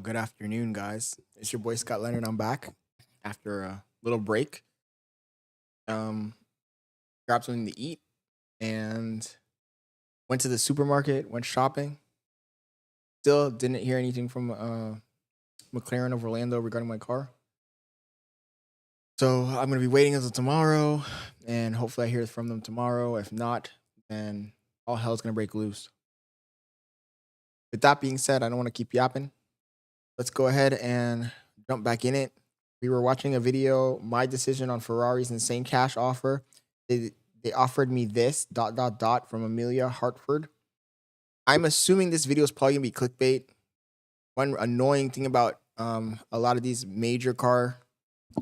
Good afternoon, guys. It's your boy Scott Leonard. I'm back after a little break. Um, Grabbed something to eat and went to the supermarket, went shopping. Still didn't hear anything from McLaren of Orlando regarding my car. So I'm gonna be waiting until tomorrow, and hopefully I hear from them tomorrow. If not, then all hell's gonna break loose. With that being said, I don't want to keep yapping. Let's go ahead and jump back in it. We were watching a video, my decision on Ferrari's insane cash offer. They offered me this ... from Amelia Hartford. I'm assuming this video is probably gonna be clickbait. One annoying thing about a lot of these major car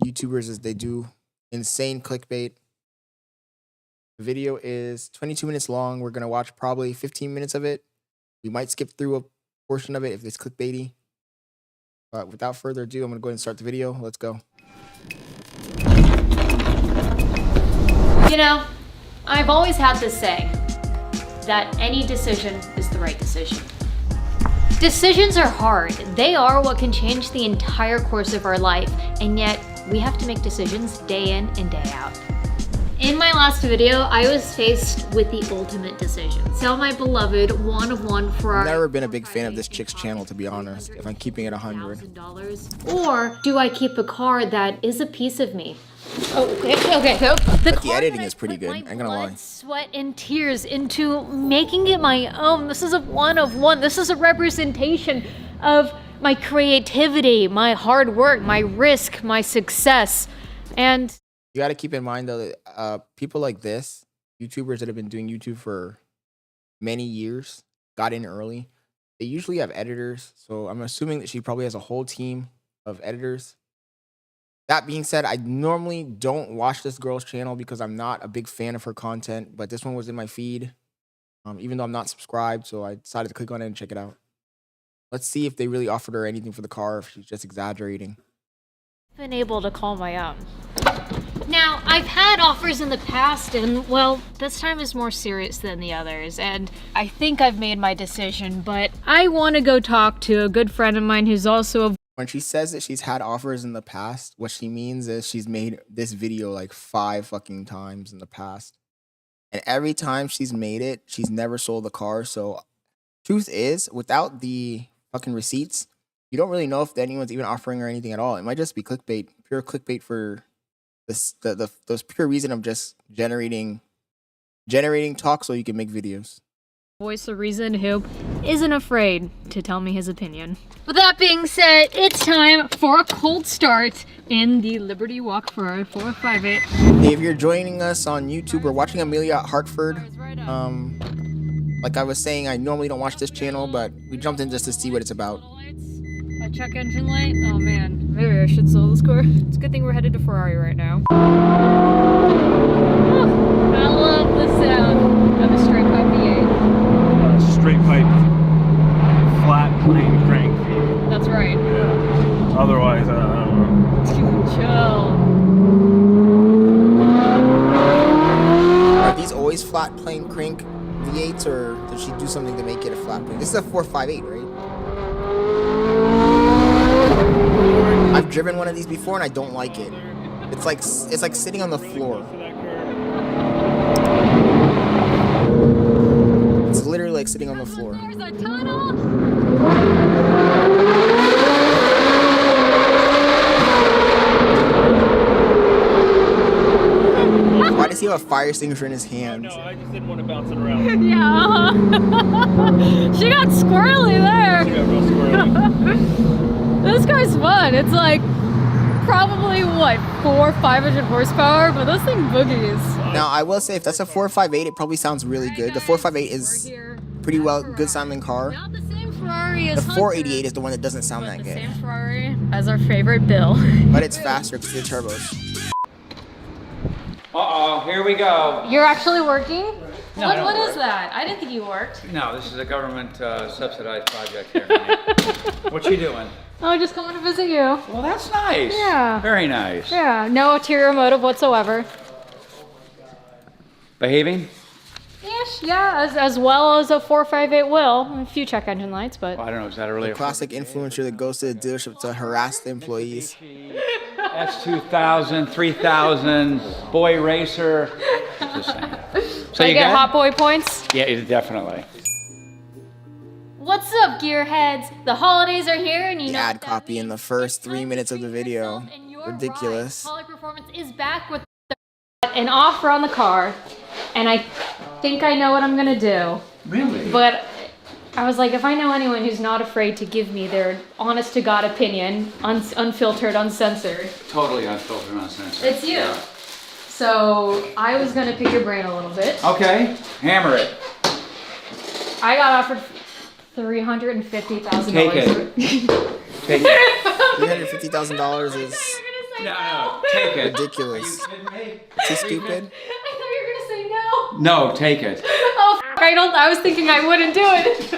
YouTubers is they do insane clickbait. The video is 22 minutes long. We're gonna watch probably 15 minutes of it. We might skip through a portion of it if it's clickbaity. But without further ado, I'm going to go ahead and start the video. Let's go. You know, I've always had this saying that any decision is the right decision. Decisions are hard. They are what can change the entire course of our life, and yet we have to make decisions day in and day out. In my last video, I was faced with the ultimate decision. Sell my beloved one-of-one Ferrari. I've never been a big fan of this chick's channel, to be honest, if I'm keeping it 100. Or do I keep a car that is a piece of me? Oh, okay. But the editing is pretty good, I'm gonna lie. Sweat and tears into making it my own. This is a one-of-one. This is a representation of my creativity, my hard work, my risk, my success, and you got to keep in mind, though, that people like this, YouTubers that have been doing YouTube for many years, got in early. They usually have editors, so I'm assuming that she probably has a whole team of editors. That being said, I normally don't watch this girl's channel because I'm not a big fan of her content, but this one was in my feed, even though I'm not subscribed, so I decided to click on it and check it out. Let's see if they really offered her anything for the car, or if she's just exaggerating. Been able to call my own. Now, I've had offers in the past, and well, this time is more serious than the others, and I think I've made my decision, but I want to go talk to a good friend of mine who's also a... When she says that she's had offers in the past, what she means is she's made this video like 5 fucking times in the past. And every time she's made it, she's never sold the car. So truth is, without the fucking receipts, you don't really know if anyone's even offering her anything at all. It might just be clickbait, pure clickbait for this, those pure reason of just generating talk so you can make videos. Voice of reason who isn't afraid to tell me his opinion. With that being said, it's time for a cold start in the Liberty Walk Ferrari 458. If you're joining us on YouTube or watching Amelia at Hartford, like I was saying, I normally don't watch this channel, but we jumped in just to see what it's about. A check engine light? Oh man, maybe I should sell this car. It's a good thing we're headed to Ferrari right now. Oh, I love the sound of a straight pipe V8. Straight pipe, flat plane crank. That's right. Yeah. Otherwise, I don't know. Chill. Are these always flat plane crank V8s, or does she do something to make it a flat plane? This is a 458, right? I've driven one of these before and I don't like it. It's like sitting on the floor. It's literally like sitting on the floor. There's a tunnel. Why does he have a fire extinguisher in his hands? No, I just didn't want to bounce it around. Yeah. She got squirrely there. She got real squirrely. This car's fun. It's like probably what, 400-500 horsepower, but this thing boogies. Now I will say, if that's a 458, it probably sounds really good. The 458 is pretty good sounding car. Not the same Ferrari as The 488 is the one that doesn't sound that the good. same Ferrari as our favorite Bill. But it's faster because of the turbos. Uh-oh, here we go. You're actually working? No, I don't what work. is that? I didn't think you worked. No, this is a government subsidized project here, honey. What you doing? Oh, just coming to visit you. Well, that's nice. Yeah. Very nice. Yeah, no ulterior motive whatsoever. Behaving? Ish, yeah, as well as a 458 will. A few check engine lights, but I don't know. Is that really a Classic influencer that goes to the dealership to harass the employees. S2000, 3000, boy racer? Just saying. So I you get got hot boy points. Yeah, definitely. What's up, gearheads? The holidays are here, and you The know ad what that copy in the means. first It's 3 time minutes to of the treat video. yourself and your Ridiculous. ride. Poly Performance is back with an offer on the car, and I think I know what I'm gonna do. Really? But I was like, if I know anyone who's not afraid to give me their honest to God opinion, unfiltered, uncensored, Totally unfiltered, uncensored. it's you. So I was gonna pick your brain a little bit. Okay, hammer it. I got offered $350,000. Take it. Take it. $350,000 is No, take it. ridiculous. Are you kidding me? Too stupid. I thought you were gonna say no. No, take it. Oh, I was thinking I wouldn't do it.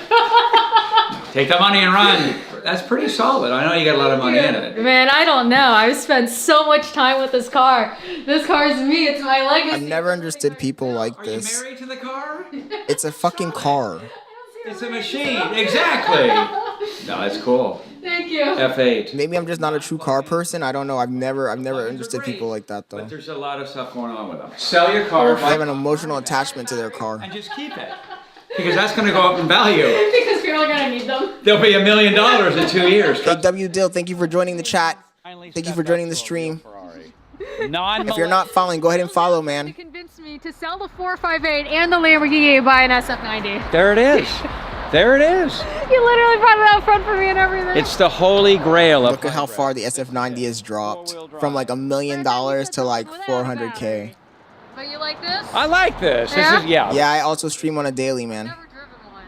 Take the money and run. That's pretty solid. I know you got a lot of money in it. Man, I don't know. I've spent so much time with this car. This car is me. It's my legacy. I've never understood people like Are you this. married to the car? It's a fucking car. It's a machine. Exactly. No, it's cool. Thank you. F8. Maybe I'm just not a true car person. I don't know. I've never understood people like that though. But there's a lot of stuff going on with them. Sell your car, They have an emotional attachment to their car. and just keep it. Because that's going to go up in value. Because people are gonna need them. There'll be $1 million in 2 years. Hey W Dill, thank you for joining the chat. Thank you for joining the stream. If you're not following, go ahead and follow, You man. convinced me to sell the 458 and the Lamborghini and buy an SF90. There it is. There it is. You literally brought it out front for me and everything. It's the holy grail of Look at how far the SF90 has dropped from like $1 million to like 400K. But you like this? I like this. Yeah? This is, yeah, Yeah, I also stream on a daily, man. Never driven one.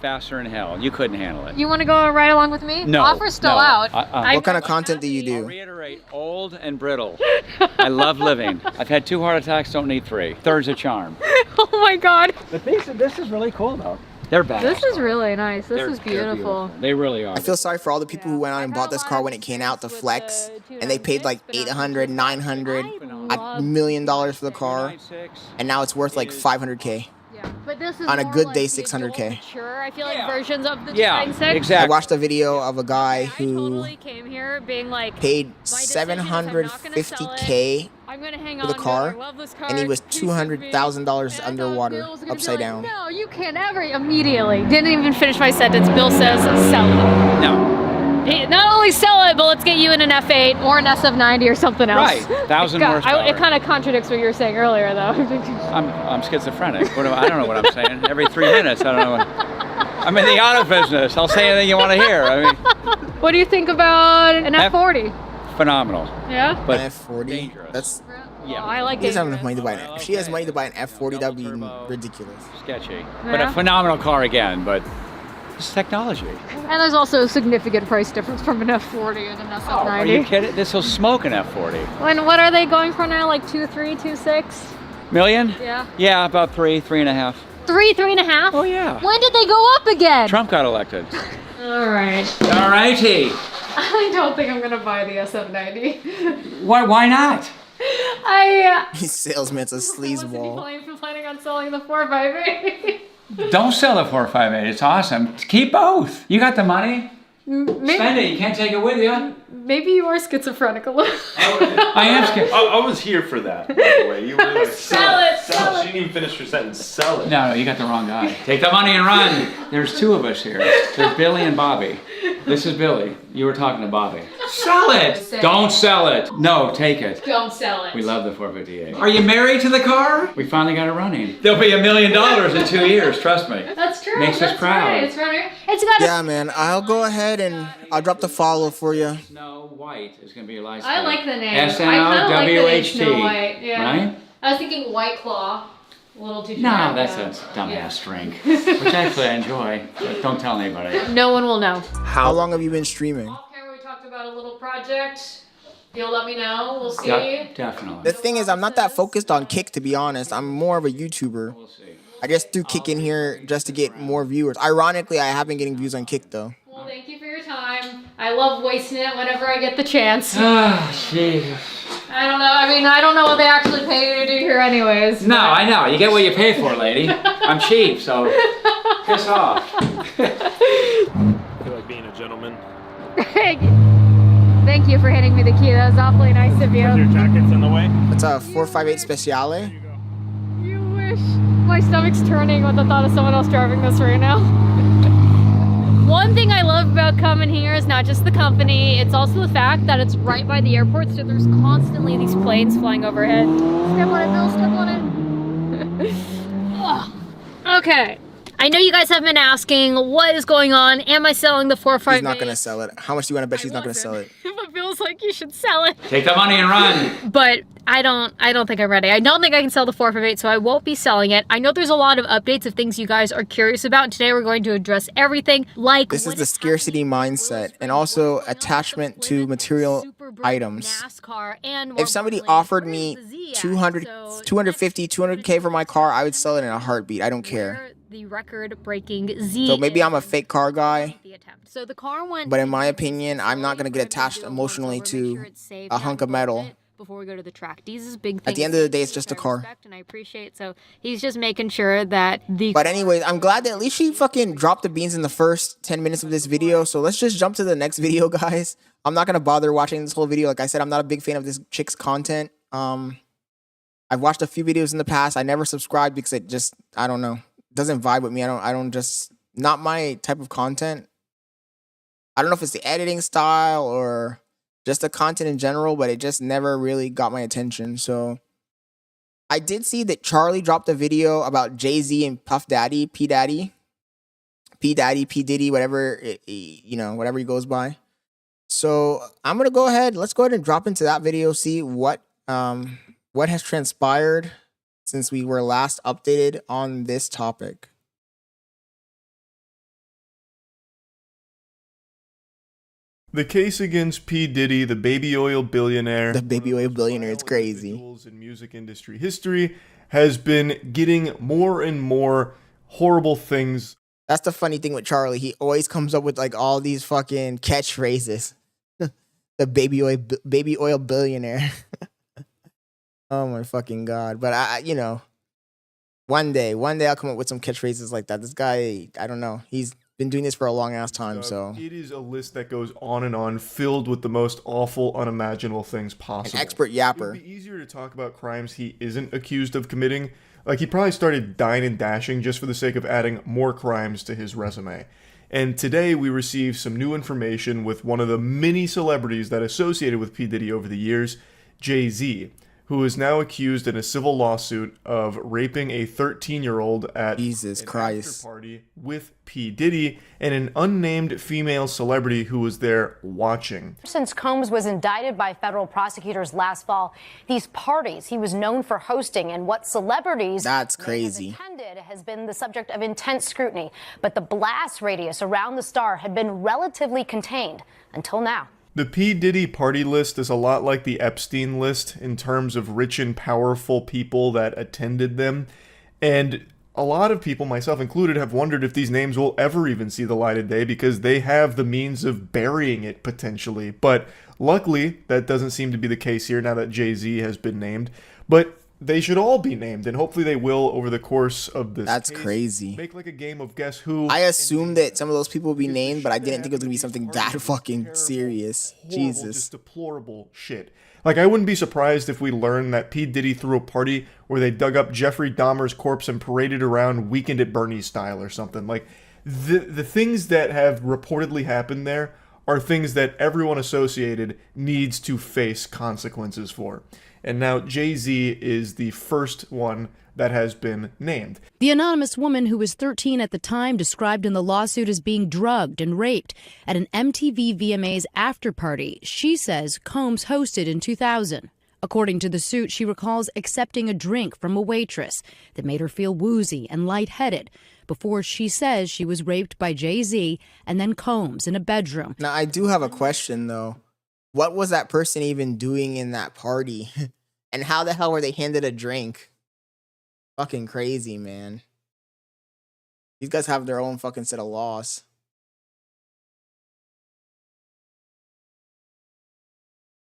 faster than hell. You couldn't handle it. You want to go right along with me? No. Offer's still no. out. What kind of content do you I'll do? reiterate, old and brittle. I love living. I've had 2 heart attacks, don't need 3. Third's a charm. Oh my God. But this is really cool though. They're bad. This is really nice. This They're- is they're beautiful. They really are. I feel sorry for all the people who went out and bought this car when it came out to flex, and they paid like $800, $900, $1 million for the car, and now it's worth like 500K. Yeah, but this is On a more good like day, the 600K. mature, I feel like Yeah. versions of the Yeah, Design 6. exactly. I watched a video of a guy I who totally came here being like, paid my decision is I'm not gonna sell it. 750K I'm gonna hang for the on to it. car, I love this car. and he was Please shoot me. $200,000 And I underwater, thought Bill was gonna be upside like, down. No, you can't ever. Immediately. Didn't even finish my sentence. Bill says, sell it. No. Not only sell it, but let's get you in an F8 or an SF90 or something else. Right. 1,000 It horsepower. kind of contradicts what you were saying earlier, though. I'm schizophrenic. I don't know what I'm saying. Every 3 minutes, I don't know. I'm in the auto business. I'll say anything you want to hear. I mean, What do you think about an F40? phenomenal. Yeah? But An F40. dangerous. That's Yeah. Well, I like he doesn't have dangerous. enough money to buy an. If she has money to buy an F40, that'd be ridiculous. Sketchy. But Yeah? a phenomenal car again. But it's technology. And there's also a significant price difference from an F40 and an SF90. Are you kidding? This will smoke an F40. And what are they going for now? Like 2.3, 2.6? Million? Yeah. Yeah, about 3, 3.5. 3.5? Oh yeah. When did they go up again? Trump got elected. All right. All righty. I don't think I'm gonna buy the SF90. Why not? These salesman's a sleazeball. I'm planning on selling the 458. Don't sell the 458. It's awesome. Keep both. You got the money. Spend it. You can't take it with you. Maybe you are schizophrenic a little. I am scared. I was here for that, by the way. You were like, Sell it, sell She didn't even finish her sentence. Sell it. No, you got the wrong guy. Take the money and run. There's 2 of us here. There's Billy and Bobby. This is Billy. You were talking to Bobby. Sell it. Don't sell it. No, take it. Don't sell it. We love the 458. Are you married to the car? We finally got it running. There'll be $1 million in 2 years. Trust me. That's true. Makes us That's proud. Right. It's right. It's got. Yeah, man. I'll go ahead and I'll drop the follow for you. Snow White is going to be your license. I like the name. S-N-O-W-H-T. I kinda like the name Snow White. Yeah. Right? I was thinking White Claw. A little too No, generic, that's though. a dumbass Yeah. drink, which actually I enjoy, but don't tell anybody. No one will know. How long have you been streaming? Off camera, we talked about a little project. You'll let me know. We'll see. Definitely. The thing is, I'm not that focused on Kick, to be honest. I'm more of a YouTuber. We'll see. I just threw Kick in here just to get more viewers. Ironically, I have been getting views on Kick, though. Well, thank you for your time. I love wasting it whenever I get the chance. Ah, Jesus. I don't know. I mean, I don't know what they actually pay you to do here, anyways. No, I know. You get what you pay for, lady. I'm cheap, so piss off. I feel like being a gentleman. Thank you for handing me the key. That was awfully nice of you. Your jacket's in the way. It's a 458 Speciale. You wish. My stomach's turning with the thought of someone else driving this right now. One thing I love about coming here is not just the company, it's also the fact that it's right by the airport, so there's constantly these planes flying overhead. Step on it, Bill, step on it. Ugh. Okay. I know you guys have been asking, what is going on? Am I selling the 458? She's not gonna sell it. How much do you want to bet she's not gonna sell it? But feels like you should sell it. Take the money and run. But I don't think I'm ready. I don't think I can sell the 458, so I won't be selling it. I know there's a lot of updates of things you guys are curious about, and today we're going to address everything. Like This is the scarcity mindset and also attachment to material items. NASCAR, and If somebody offered me 200, 250, 200K for my car, I would sell it in a heartbeat. I don't care. The record-breaking Z. So maybe I'm a fake car guy, so the car went. but in my opinion, I'm not gonna get attached emotionally to a hunk of metal. Before we go to the track, Dee's big thing. At the end of the day, it's just a car. And I appreciate, so he's just making sure that the. But anyways, I'm glad that at least she fucking dropped the beans in the first 10 minutes of this video. So let's just jump to the next video, guys. I'm not gonna bother watching this whole video. Like I said, I'm not a big fan of this chick's content. I've watched a few videos in the past. I never subscribed because it just, I don't know, doesn't vibe with me. I don't just, not my type of content. I don't know if it's the editing style or just the content in general, but it just never really got my attention. So I did see that Charlie dropped a video about Jay-Z and Puff Daddy, P Daddy, P Diddy, whatever, you know, whatever he goes by. So I'm going to go ahead. Let's go ahead and drop into that video, see what has transpired since we were last updated on this topic. The case against P. Diddy, the baby oil billionaire, The baby oil billionaire, it's crazy. individuals in music industry history, has been getting more and more horrible things. That's the funny thing with Charlie. He always comes up with like all these fucking catchphrases. The baby oil billionaire. Oh my fucking God. But I, you know, one day I'll come up with some catchphrases like that. This guy, I don't know. He's been doing this for a long ass time, so. It is a list that goes on and on, filled with the most awful, unimaginable things possible. An expert It yapper. would be easier to talk about crimes he isn't accused of committing. Like, he probably started dine and dashing just for the sake of adding more crimes to his resume. And today we received some new information with one of the many celebrities that associated with P. Diddy over the years, Jay-Z, who is now accused in a civil lawsuit of raping a 13-year-old at Jesus an Christ. after party with P. Diddy and an unnamed female celebrity who was there watching. Since Combs was indicted by federal prosecutors last fall, these parties he was known for hosting and what celebrities That's may have crazy. attended has been the subject of intense scrutiny. But the blast radius around the star had been relatively contained until now. The P. Diddy party list is a lot like the Epstein list in terms of rich and powerful people that attended them. And a lot of people, myself included, have wondered if these names will ever even see the light of day because they have the means of burying it potentially. But luckily, that doesn't seem to be the case here now that Jay-Z has been named. But they should all be named, and hopefully they will over the course of this That's case. crazy. Make like a game of Guess Who. I assumed that some of those people would be named, but I didn't think it was gonna be something that fucking serious. Horrible, Jesus. just deplorable shit. Like, I wouldn't be surprised if we learned that P. Diddy threw a party where they dug up Jeffrey Dahmer's corpse and paraded around Weekend at Bernie's style or something. Like, the things that have reportedly happened there are things that everyone associated needs to face consequences for. And now Jay-Z is the first one that has been named. The anonymous woman, who was 13 at the time, described in the lawsuit as being drugged and raped at an MTV VMAs after party she says Combs hosted in 2000. According to the suit, she recalls accepting a drink from a waitress that made her feel woozy and lightheaded before she says she was raped by Jay-Z and then Combs in a bedroom. Now, I do have a question, though. What was that person even doing in that party? And how the hell were they handed a drink? Fucking crazy, man. These guys have their own fucking set of laws.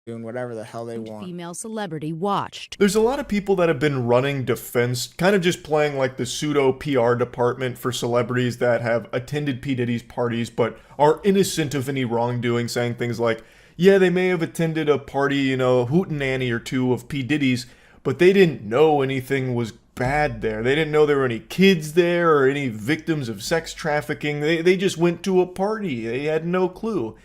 doing whatever the hell they want. Female celebrity watched. There's a lot of people that have been running defense, kind of just playing like the pseudo PR department for celebrities that have attended P. Diddy's parties but are innocent of any wrongdoing, saying things like, yeah, they may have attended a party, hootenanny or two of P. Diddy's, but they didn't know anything was bad there. They didn't know there were any kids there or any victims of sex trafficking. They just went to a party. They had no clue.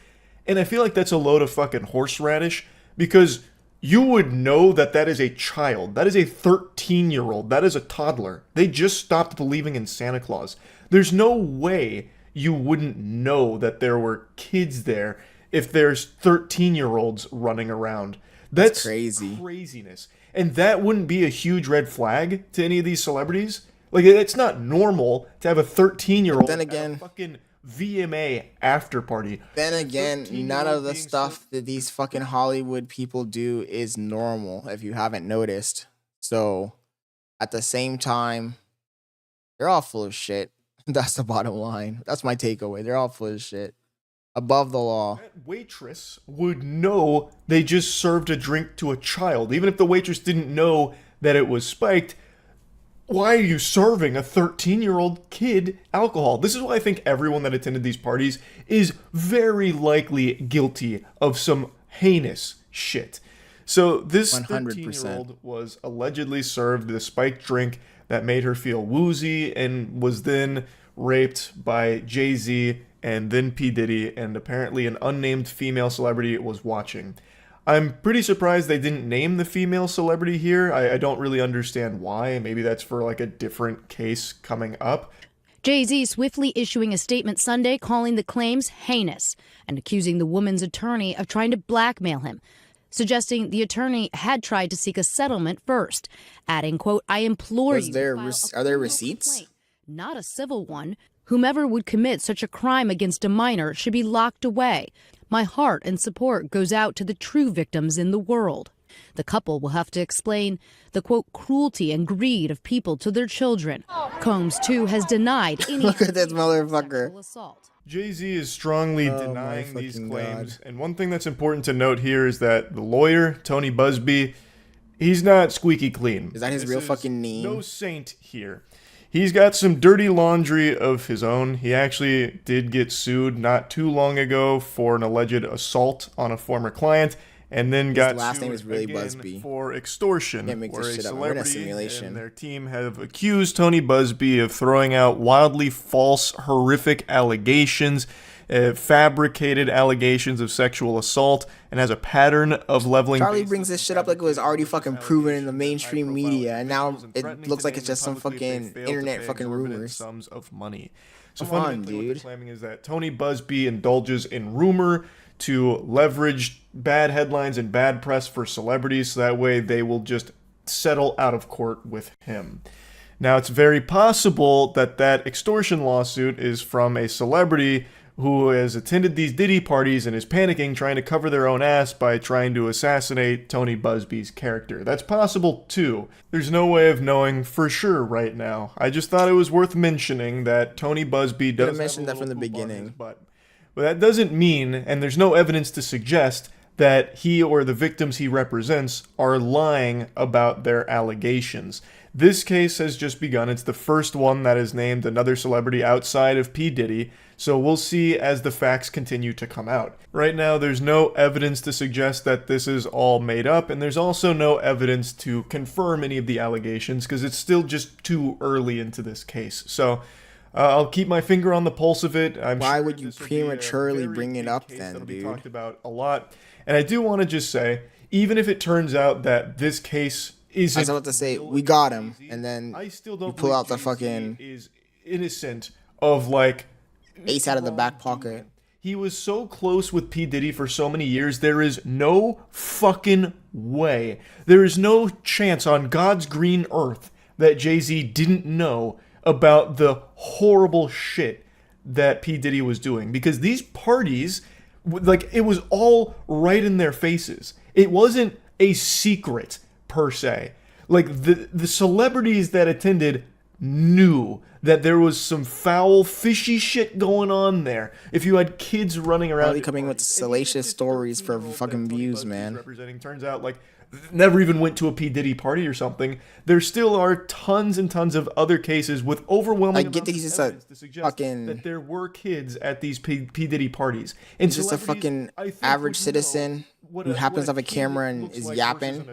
And I feel like that's a load of fucking horseradish, because you would know that that is a child. That is a 13-year-old. That is a toddler. They just stopped believing in Santa Claus. There's no way you wouldn't know that there were kids there if there's 13-year-olds running around. That's crazy. Craziness. And that wouldn't be a huge red flag to any of these celebrities. Like, it's not normal to have a 13-year-old then again, at a fucking VMA after party. Then again, none of the stuff that these fucking Hollywood people do is normal, if you haven't noticed. So, at the same time, they're all full of shit. That's the bottom line. That's my takeaway. They're all full of shit. Above the law. That waitress would know they just served a drink to a child. Even if the waitress didn't know that it was spiked, why are you serving a 13-year-old kid alcohol? This is why I think everyone that attended these parties is very likely guilty of some heinous shit. So this 13-year-old was allegedly served the spiked drink that made her feel woozy and was then raped by Jay-Z and then P. Diddy, and apparently an unnamed female celebrity was watching. I'm pretty surprised they didn't name the female celebrity here. I don't really understand why. Maybe that's for like a different case coming up. Jay-Z swiftly issuing a statement Sunday calling the claims heinous and accusing the woman's attorney of trying to blackmail him, suggesting the attorney had tried to seek a settlement first, adding, quote, I implore you to file Are there a receipts? complaint, not a civil one. Whomever would commit such a crime against a minor should be locked away. My heart and support goes out to the true victims in the world. The couple will have to explain the, quote, cruelty and greed of people to their children. Combs, too, has denied any Look at this motherfucker. sexual assault. Jay-Z is strongly denying these claims. And one thing that's important to note here is that the lawyer, Tony Busby, he's not squeaky clean. Is that his real fucking name? No saint here. He's got some dirty laundry of his own. He actually did get sued not too long ago for an alleged assault on a former client, and then got last sued name is really again Busby. for extortion, Can't make where this a shit up. We're in a celebrity simulation. and their team have accused Tony Busby of throwing out wildly false, horrific allegations, fabricated allegations of sexual assault, and has a pattern of leveling. Charlie brings this shit up like it was already fucking proven in the mainstream media, and now it looks like it's just some fucking internet fucking rumors. Sums of money. So Come on, fundamentally, what they're dude. claiming is that Tony Busby indulges in rumor to leverage bad headlines and bad press for celebrities, so that way they will just settle out of court with him. Now, it's very possible that that extortion lawsuit is from a celebrity who has attended these Diddy parties and is panicking, trying to cover their own ass by trying to assassinate Tony Busby's character. That's possible, too. There's no way of knowing for sure right now. I just thought it was worth mentioning that Tony Busby does have mentioned a that from the little poop on beginning. his butt. But that doesn't mean, and there's no evidence to suggest, that he or the victims he represents are lying about their allegations. This case has just begun. It's the first one that has named another celebrity outside of P. Diddy, so we'll see as the facts continue to come out. Right now, there's no evidence to suggest that this is all made up, and there's also no evidence to confirm any of the allegations, because it's still just too early into this case. So I'll keep my finger on the pulse of it. Why would you prematurely bring it up then, that'll be dude? talked about a lot. And I do want to just say, even if it turns out that this case isn't, I was about to say, we got him, and then I still don't you pull believe out the Jay-Z fucking is innocent of like ace out of the back pocket. He was so close with P. Diddy for so many years, there is no fucking way. There is no chance on God's green earth that Jay-Z didn't know about the horrible shit that P. Diddy was doing. Because these parties, like, it was all right in their faces. It wasn't a secret, per se. Like, the celebrities that attended knew that there was some foul, fishy shit going on there. If you had kids running around, Probably coming with salacious stories for fucking views, man. Representing, turns out, like, never even went to a P. Diddy party or something. There still are tons and tons of other cases with overwhelming I get that he's just a fucking that there were kids at these P. Diddy parties. And he's just a fucking average citizen who happens to have a camera and is yapping.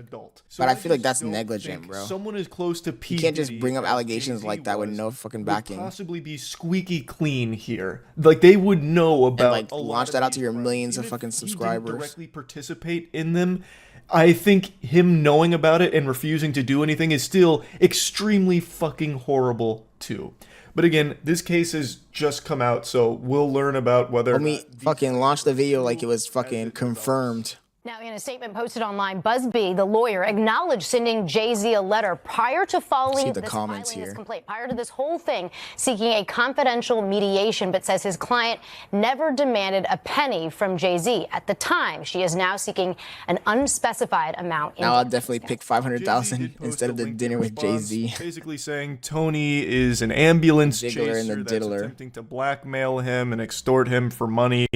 But I feel like that's negligent, bro. Someone is close to P. You can't just bring up allegations like that with no fucking backing. Possibly be squeaky clean here. Like, they would know about, and like launch that out to your millions of fucking subscribers. Directly participate in them. I think him knowing about it and refusing to do anything is still extremely fucking horrible too. But again, this case has just come out, so we'll learn about whether. Let me fucking launch the video like it was fucking confirmed. Now, in a statement posted online, Busby, the lawyer, acknowledged sending Jay-Z a letter prior to filing this complaint, prior to this whole thing, seeking a confidential mediation, but says his client never demanded a penny from Jay-Z. At the time, she is now seeking an unspecified amount. Now I'll definitely pick 500,000 instead of the dinner with Jay-Z. Basically saying Tony is an ambulance Jiggler and the chaser that's diddler. attempting to blackmail him and extort him for money,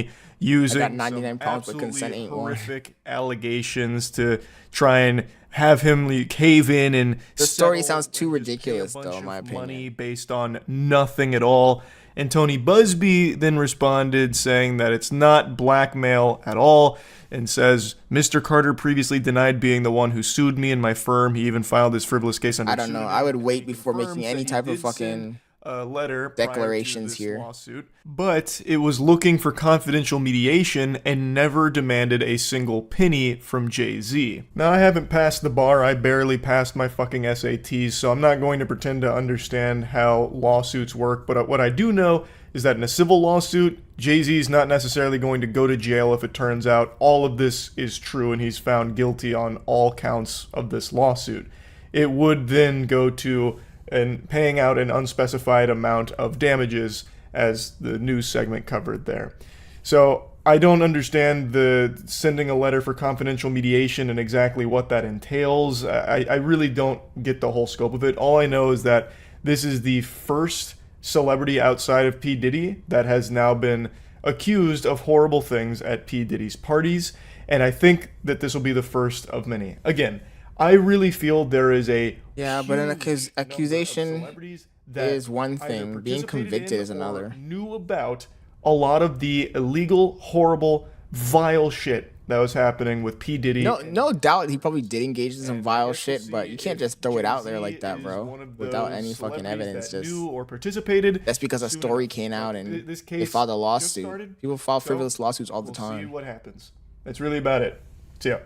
using I got 99 pounds, but consent ain't one. horrific allegations to try and have him cave in and the story sounds too ridiculous, though, in my opinion. Money based on nothing at all. And Tony Busby then responded saying that it's not blackmail at all, and says, Mr. Carter previously denied being the one who sued me and my firm. He even filed this frivolous case under I don't know. I would wait before making any type of fucking letter declarations here. Lawsuit, but it was looking for confidential mediation and never demanded a single penny from Jay-Z. Now, I haven't passed the bar. I barely passed my fucking SATs, so I'm not going to pretend to understand how lawsuits work, but what I do know is that in a civil lawsuit, Jay-Z is not necessarily going to go to jail if it turns out all of this is true and he's found guilty on all counts of this lawsuit. It would then go to and paying out an unspecified amount of damages, as the news segment covered there. So I don't understand the sending a letter for confidential mediation and exactly what that entails. I really don't get the whole scope of it. All I know is that this is the first celebrity outside of P. Diddy that has now been accused of horrible things at P. Diddy's parties, and I think that this will be the first of many. Again, I really feel there is a but an accusation is one thing. Being convicted is another. Knew about a lot of the illegal, horrible, vile shit that was happening with P. Diddy. No doubt he probably did engage in some vile shit, but you can't just throw it out there like that, bro, without any fucking evidence. Just or participated. That's because a story came out and they filed a lawsuit. People file frivolous lawsuits all the time. See what happens. That's really about it. See ya.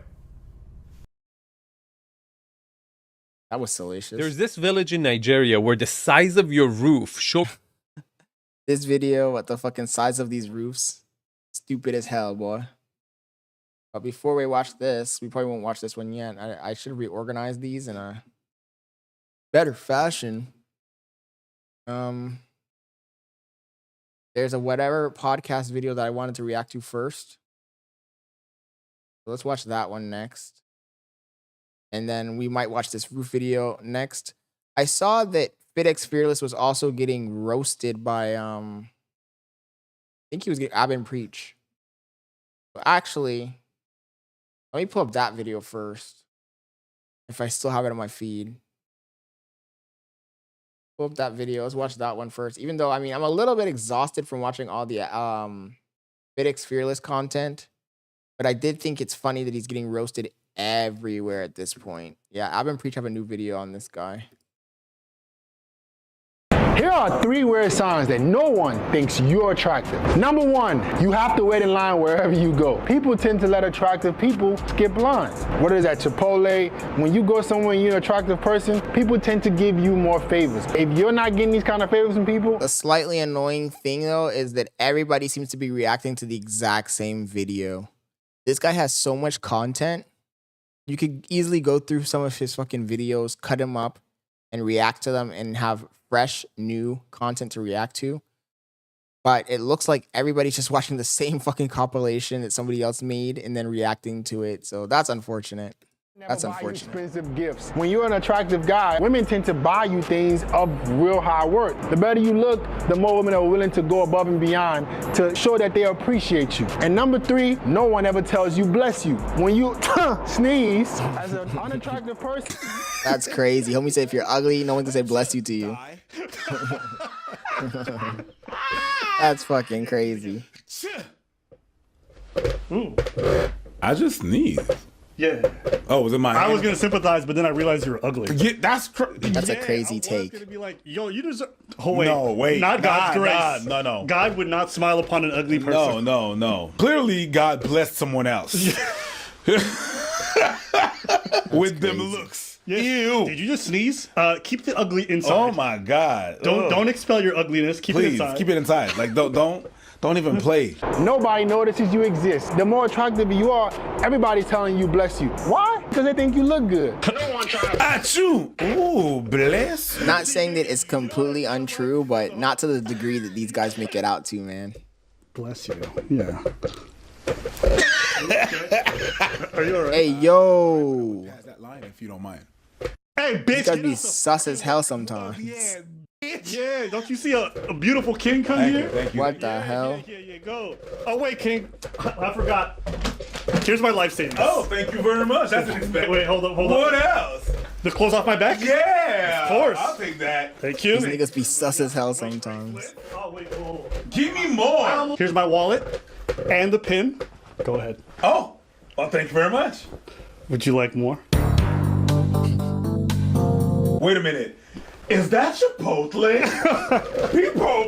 That was salacious. There's this village in Nigeria where the size of your roof show. This video, what the fucking size of these roofs, stupid as hell, boy. But before we watch this, we probably won't watch this one yet. I should reorganize these in a better fashion. There's a whatever podcast video that I wanted to react to first. So let's watch that one next. And then we might watch this roof video next. I saw that FitX Fearless was also getting roasted by I think he was getting Abin Preach. But actually, let me pull up that video first. If I still have it on my feed. Pull up that video. Let's watch that one first. Even though, I mean, I'm a little bit exhausted from watching all the FitX Fearless content. But I did think it's funny that he's getting roasted everywhere at this point. Yeah, Abin Preach have a new video on this guy. Here are 3 weird signs that no one thinks you're attractive. Number 1, you have to wait in line wherever you go. People tend to let attractive people skip lines. Whether it's at Chipotle, when you go somewhere and you're an attractive person, people tend to give you more favors. If you're not getting these kind of favors from people... The slightly annoying thing, though, is that everybody seems to be reacting to the exact same video. This guy has so much content. You could easily go through some of his fucking videos, cut them up, and react to them and have fresh, new content to react to. But it looks like everybody's just watching the same fucking compilation that somebody else made and then reacting to it. So that's unfortunate. That's Buy you unfortunate. expensive gifts. When you're an attractive guy, women tend to buy you things of real high worth. The better you look, the more women are willing to go above and beyond to show that they appreciate you. And number 3, no one ever tells you bless you. When you sneeze as an unattractive person. That's crazy. Homie said if you're ugly, no one can say bless you to you. That's fucking crazy. I just sneezed. Yeah. Oh, was it my I hand? was gonna sympathize, but then I realized you were ugly. Yeah, that's a crazy take. I was gonna be like, yo, you deserve. Oh wait, No, wait. not God's Nah, grace. no. God would not smile upon an ugly person. No. Clearly, God blessed someone else with them looks. Yeah. Ew. Did you just sneeze? Keep the ugly inside. Oh my God. Don't expel your ugliness. Keep it Please inside. keep it inside. Like don't even play. Nobody notices you exist. The more attractive you are, everybody's telling you bless you. Why? Because they think you look good. Achoo. Ooh, bless. Not saying that it's completely untrue, but not to the degree that these guys make it out to, man. Bless you. Yeah. Are you alright? Hey, yo. Pass that line if you don't mind. Hey, These bitch. guys be sus as hell sometimes. Yeah, don't you see a beautiful king come here? Thank you. What the hell? Yeah, go. Oh, wait, king. I forgot. Here's my life savings. Oh, thank you very much. That's unexpected. Wait, hold up. What else? The clothes off my back? Yeah. Of course. I'll take that. Thank you. These niggas be sus as hell sometimes. Oh, wait, hold on. Give me more. Here's my wallet and the pin. Go ahead. Oh, well, thank you very much. Would you like more? Wait a minute. Is that Chipotle?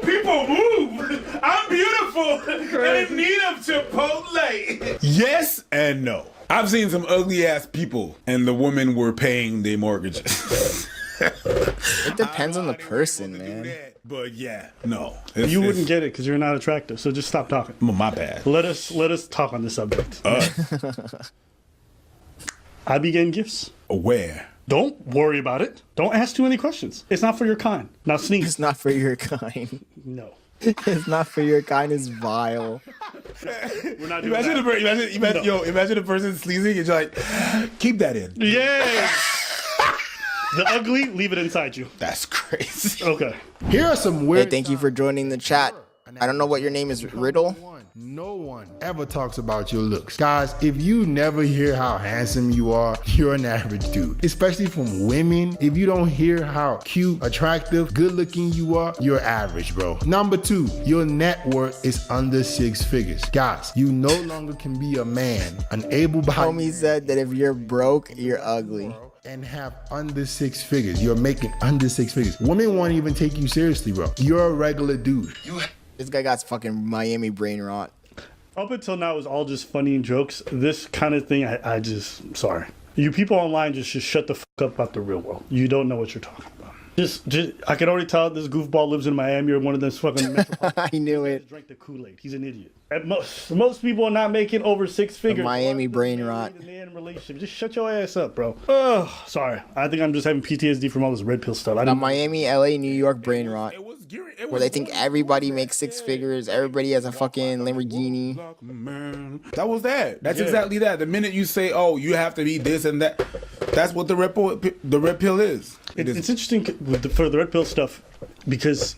people move. I'm beautiful and in need of Chipotle. Yes and no. I've seen some ugly ass people, and the women were paying their mortgages. It depends on the person, man. But yeah, no. You wouldn't get it because you're not attractive. So just stop talking. My bad. Let us talk on this subject. I be getting gifts. Where? Don't worry about it. Don't ask too many questions. It's not for your kind. Now sneeze. It's not for your kind. No. It's not for your kind is vile. We're not doing Imagine that. a person sneezing and you're like, keep that in. Yeah. The ugly, leave it inside you. That's crazy. Okay. Here are some weird. Hey, thank you for joining the chat. I don't know what your name is, Riddle. No one ever talks about your looks. Guys, if you never hear how handsome you are, you're an average dude. Especially from women. If you don't hear how cute, attractive, good looking you are, you're average, bro. Number 2, your net worth is under 6 figures. Guys, you no longer can be a man, an able-bodied Homie said that if you're broke, you're ugly. and have under 6 figures. You're making under 6 figures. Women won't even take you seriously, bro. You're a regular dude. This guy got fucking Miami brain rot. Up until now, it was all just funny and jokes. This kind of thing, I just, sorry. You people online just shut the fuck up about the real world. You don't know what you're talking about. Just I can already tell this goofball lives in Miami or one of those fucking. I knew it. Drank the Kool-Aid. He's an idiot. At most people are not making over 6 figures. Miami brain rot. Relationship. Just shut your ass up, bro. Oh, sorry. I think I'm just having PTSD from all this red pill stuff. The Miami, LA, New York brain rot. Where they think everybody makes 6 figures, everybody has a fucking Lamborghini. That was that. That's exactly that. The minute you say, "Oh, you have to be this and that," that's what the red pill is. It's interesting for the red pill stuff because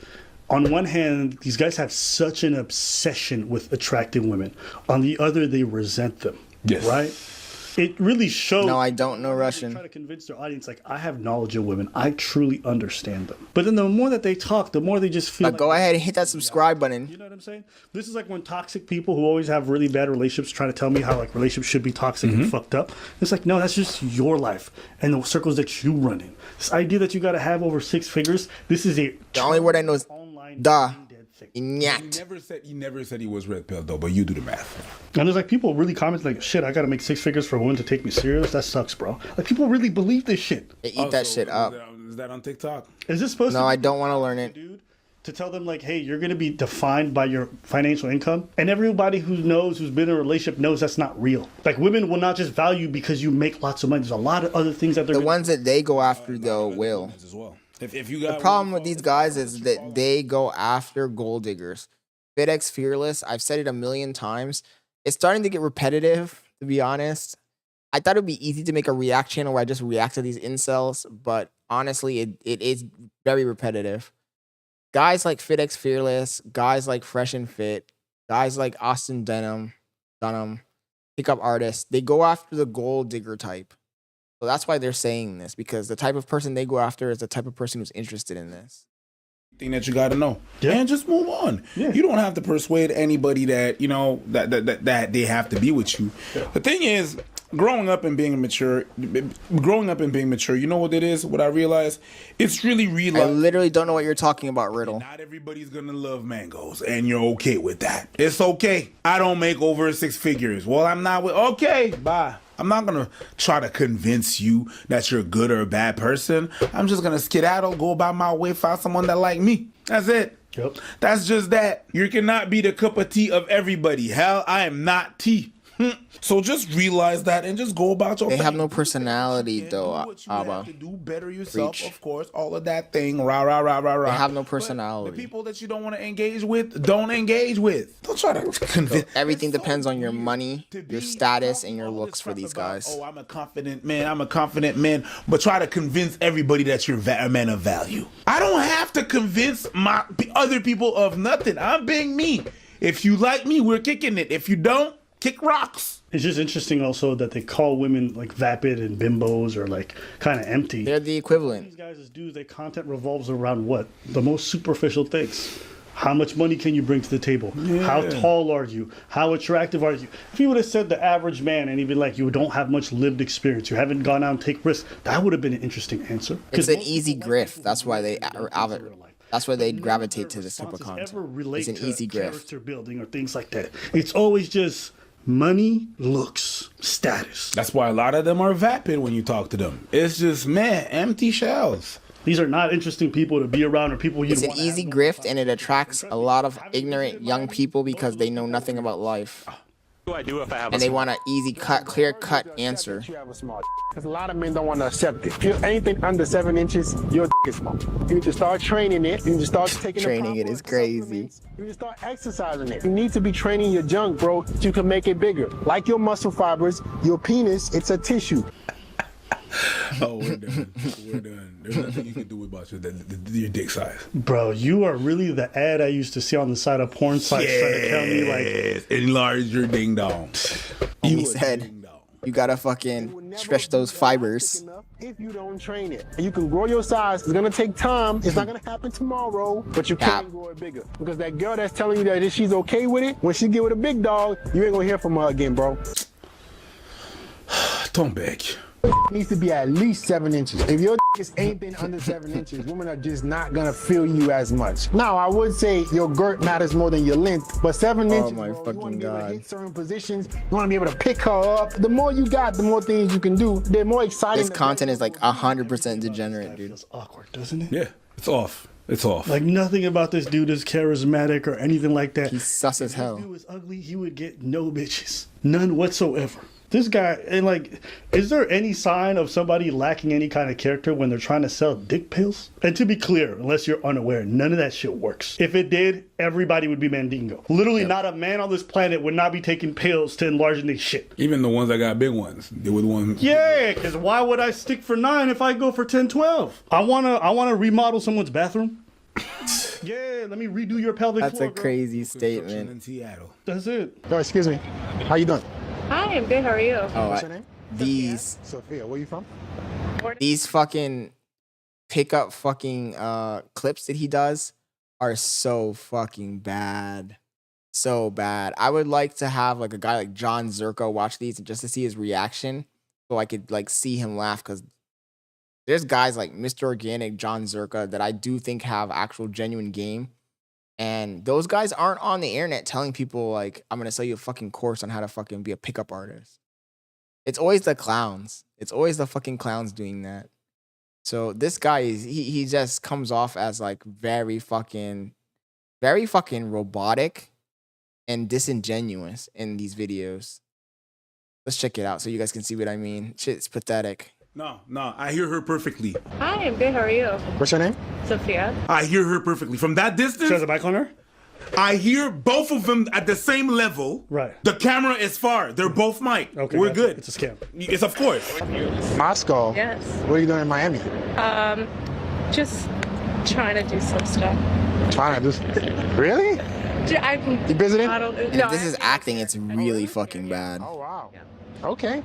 on one hand, these guys have such an obsession with attractive women. On the other, they resent them. Yes. Right? It really shows. No, I don't know Russian. They try to convince their audience, like, I have knowledge of women. I truly understand them. But then the more that they talk, the more they just feel like, go ahead and hit that subscribe button. You know what I'm saying? This is like when toxic people who always have really bad relationships try to tell me how like relationships should be toxic and fucked up. It's like, no, that's just your life and the circles that you run in. This idea that you got to have over 6 figures, this is the only word I know is da. He never said he was red pill though, but you do the math. And there's like people really comment like, shit, I gotta make 6 figures for a woman to take me serious. That sucks, bro. Like people really believe this shit. They eat that shit up. Is that on TikTok? Is this supposed to? No, I don't want to learn it. Dude, to tell them like, hey, you're gonna be defined by your financial income, and everybody who knows, who's been in a relationship, knows that's not real. Like women will not just value because you make lots of money. There's a lot of other things that they're. The ones that they go after though will. As well. If you got the problem with these guys is that they go after gold diggers. FitX Fearless, I've said it a million times. It's starting to get repetitive, to be honest. I thought it'd be easy to make a react channel where I just react to these incels, but honestly, it is very repetitive. Guys like FitX Fearless, guys like Fresh and Fit, guys like Austin Dunham, pickup artists, they go after the gold digger type. So that's why they're saying this, because the type of person they go after is the type of person who's interested in this. Thing that you got to know, and just move on. You don't have to persuade anybody that you know that they have to be with you. The thing is, growing up and being mature, you know what it is? What I realized, it's really I literally don't know what you're talking about, Riddle. Not everybody's gonna love mangoes, and you're okay with that. It's okay. I don't make over 6 figures. Well, I'm not with. Okay, bye. I'm not gonna try to convince you that you're a good or a bad person. I'm just gonna skedaddle, go about my way, find someone that like me. That's it. Yep. That's just that. You cannot be the cup of tea of everybody. Hell, I am not tea. So just realize that and just go about your They have no personality though, Abba. Do better yourself, of course, all of that thing. Rah. They have no personality. The people that you don't want to engage with, don't engage with. Don't try to convince. So everything depends on your money, your status, and your looks for these guys. Oh, I'm a confident man. But try to convince everybody that you're a man of value. I don't have to convince my other people of nothing. I'm being me. If you like me, we're kicking it. If you don't, kick rocks. It's just interesting also that they call women like vapid and bimbos or like kind of empty. They're the equivalent. These guys do their content revolves around what? The most superficial things. How much money can you bring to the table? Yeah. How tall are you? How attractive are you? If you would have said the average man and even like you don't have much lived experience, you haven't gone out and take risks, that would have been an interesting answer. It's an easy grift. That's why they gravitate to this type of content. It's an easy grift. Character building or things like that. It's always just money, looks, status. That's why a lot of them are vapid when you talk to them. It's just, man, empty shells. These are not interesting people to be around or people you It's an easy grift and it attracks a lot of ignorant young people because they know nothing about life. I do if I have and they want an easy cut, clear cut answer. Because a lot of men don't want to accept it. If you're anything under 7 inches, your is small. You need to start training it. You need to start taking training it is crazy. You need to start exercising it. You need to be training your junk, bro, so you can make it bigger. Like your muscle fibers, your penis, it's a tissue. Oh, we're done. We're done. There's nothing you can do about your dick size. Bro, you are really the ad I used to see on the side of porn sites trying to tell me like enlarge your ding dong. He said you gotta fucking stretch those fibers. If you don't train it, you can grow your size. It's gonna take time. It's not gonna happen tomorrow, but you can grow it bigger. Because that girl that's telling you that if she's okay with it, when she get with a big dog, you ain't gonna hear from her again, bro. Don't beg. Needs to be at least 7 inches. If your is anything under 7 inches, women are just not gonna feel you as much. Now, I would say your girth matters more than your length, but 7 inches, my bro, fucking you wanna be able to God. hit certain positions. You wanna be able to pick her up. The more you got, the more things you can do. They're more exciting. This content is like 100% degenerate, dude. It's awkward, doesn't it? Yeah, it's off. It's off. Like nothing about this dude is charismatic or anything like that. He's sus as hell. If this dude was ugly, he would get no bitches. None whatsoever. This guy, and like, is there any sign of somebody lacking any kind of character when they're trying to sell dick pills? And to be clear, unless you're unaware, none of that shit works. If it did, everybody would be Mandingo. Literally, not a man on this planet would not be taking pills to enlarge their shit. Even the ones that got big ones, they were the ones. Yeah, because why would I stick for 9 if I go for 10, 12? I wanna remodel someone's bathroom. Yeah, let me redo your pelvic floor. That's a crazy statement. In Seattle. That's it. Oh, excuse me. How you doing? Hi, I'm good. How are you? What's your name? These Sophia. Where you from? these fucking pickup fucking clips that he does are so fucking bad. So bad. I would like to have like a guy like John Zerko watch these just to see his reaction so I could like see him laugh, because there's guys like Mr. Organic, John Zerka that I do think have actual genuine game. And those guys aren't on the internet telling people like, I'm gonna sell you a fucking course on how to fucking be a pickup artist. It's always the clowns. It's always the fucking clowns doing that. So this guy is he just comes off as like very fucking robotic and disingenuous in these videos. Let's check it out so you guys can see what I mean. Shit's pathetic. No, I hear her perfectly. Hi, I'm good. How are you? What's your name? Sophia. I hear her perfectly. From that distance? She has a mic on her? I hear both of them at the same level. Right. The camera is far. They're both mic. Okay, We're gotcha. good. It's a scam. It's of course. Moscow? Yes. What are you doing in Miami? Just trying to do some stuff. Trying to do... Really? You visiting? I don't know. And if this is acting, it's really fucking bad. Oh, wow. Okay.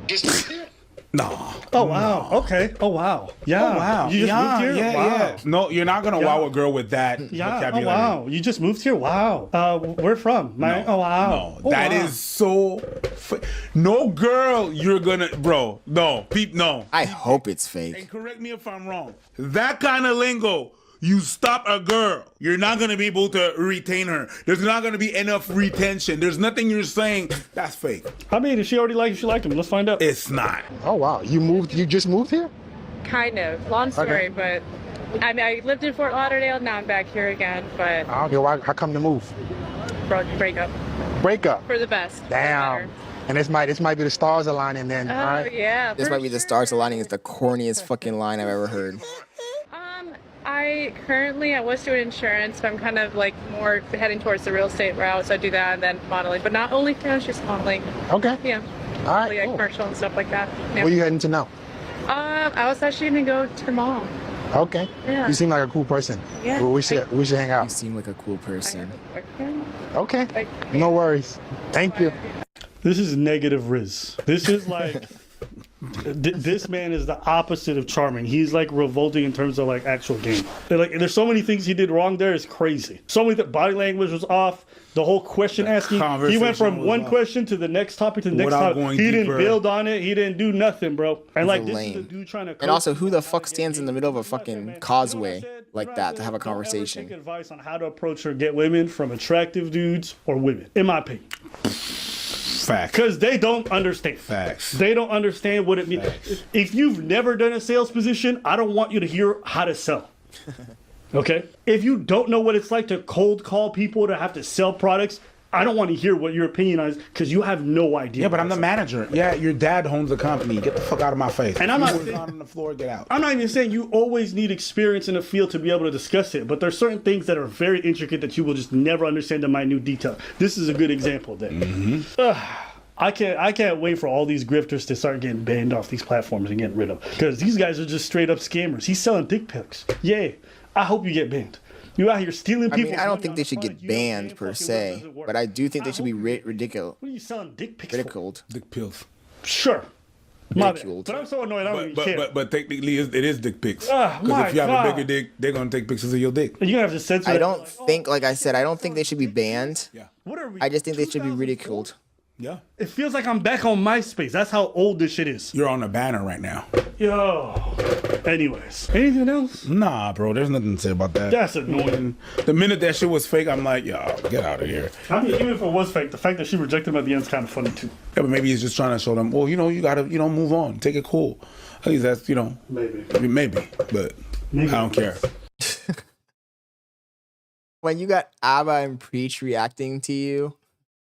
No. Oh, wow. Okay. Oh, wow. Yeah. Oh, wow. You just moved here? Yeah, Wow. yeah. No, you're not gonna wow a girl with that Yeah. vocabulary. Oh, wow. You just moved here? Wow. Where from? Oh, wow. No, Oh, that wow. is so. No girl, you're gonna, bro. No, no. I hope it's fake. And correct me if I'm wrong. That kind of lingo, you stop a girl, you're not gonna be able to retain her. There's not gonna be enough retention. There's nothing you're saying that's fake. I mean, if she already liked him, she liked him. Let's find out. It's not. Oh, wow. You just moved here? Kind of. Long story, but I mean, I lived in Fort Lauderdale. Now I'm back here again, but Okay, how come the move? break up Break up. for the best. Damn. And this might be the stars aligning then. Oh, all right? yeah. This for might be the sure. stars aligning. Is the corniest fucking line I've ever heard. I was doing insurance, but I'm kind of like more heading towards the real estate route, so I do that and then modeling, but not OnlyFans, just modeling. Okay. Yeah. All right. Yeah, Cool. commercial and stuff like that. Yeah. Where you heading to now? I was actually gonna go to the mall. Okay. Yeah. You seem like a cool person. Yeah. Well, we should hang You out. seem like a cool person. Okay. No worries. Thank you. This is negative Riz. This is like... this man is the opposite of charming. He's like revolting in terms of like actual game. There's so many things he did wrong there. It's crazy. So many body language was off. The whole question asking. He went from one question to the next topic to the next Without topic. going He didn't deeper. build on it. He didn't do nothing, bro. And like this lame. is the dude trying to. And also, who the fuck stands in the middle of a fucking causeway like that to have a Don't ever conversation? take advice on how to approach or get women from attractive dudes or women, in my opinion. Facts. Because they don't understand. Facts. They don't understand what it means. If you've never done a sales position, I don't want you to hear how to sell. Okay? If you don't know what it's like to cold call people to have to sell products, I don't want to hear what your opinion is because you have no idea. Yeah, but I'm the manager. Yeah, your dad owns the company. Get the fuck out of my face. And I'm not on the floor. Get out. I'm not even saying you always need experience in the field to be able to discuss it, but there's certain things that are very intricate that you will just never understand the minute detail. This is a good example of that. I can't wait for all these grifters to start getting banned off these platforms and getting rid of, because these guys are just straight up scammers. He's selling dick pics. Yay. I hope you get banned. You out here stealing people. I mean, I don't think they should get banned per se, but I do think they should be ridiculed. What are you selling dick pics Ridiculed. Dick pills. Sure. My bad. Ridiculed. But I'm so annoyed I don't even care. But technically, it is dick pics. My Because if you have God. a bigger dick, they're gonna take pictures of your dick. You're gonna have to censor I that. don't think, like I said, I don't think they should be banned. Yeah. What are we? I just think they should be ridiculed. Yeah. It feels like I'm back on MySpace. That's how old this shit is. You're on a banner right now. Yo. Anyways, anything else? Nah, bro. There's nothing to say about that. That's annoying. The minute that shit was fake, I'm like, yo, get out of here. I mean, even if it was fake, the fact that she rejected him at the end is kind of funny too. Yeah, but maybe he's just trying to show them, well, you gotta, move on. Take it cool. At least that's, Maybe. But I don't care. When you got ABBA and Preach reacting to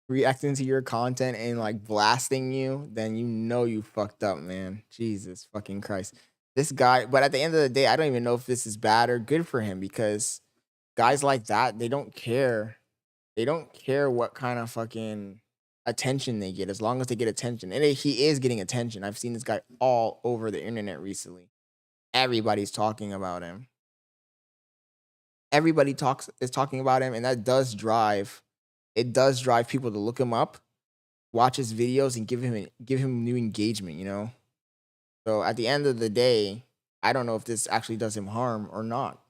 your content and like blasting you, then you fucked up, man. Jesus fucking Christ. This guy, but at the end of the day, I don't even know if this is bad or good for him, because guys like that, they don't care. They don't care what kind of fucking attention they get, as long as they get attention. And he is getting attention. I've seen this guy all over the internet recently. Everybody's talking about him. Everybody is talking about him, and that does drive people to look him up, watch his videos, and give him new engagement, So at the end of the day, I don't know if this actually does him harm or not.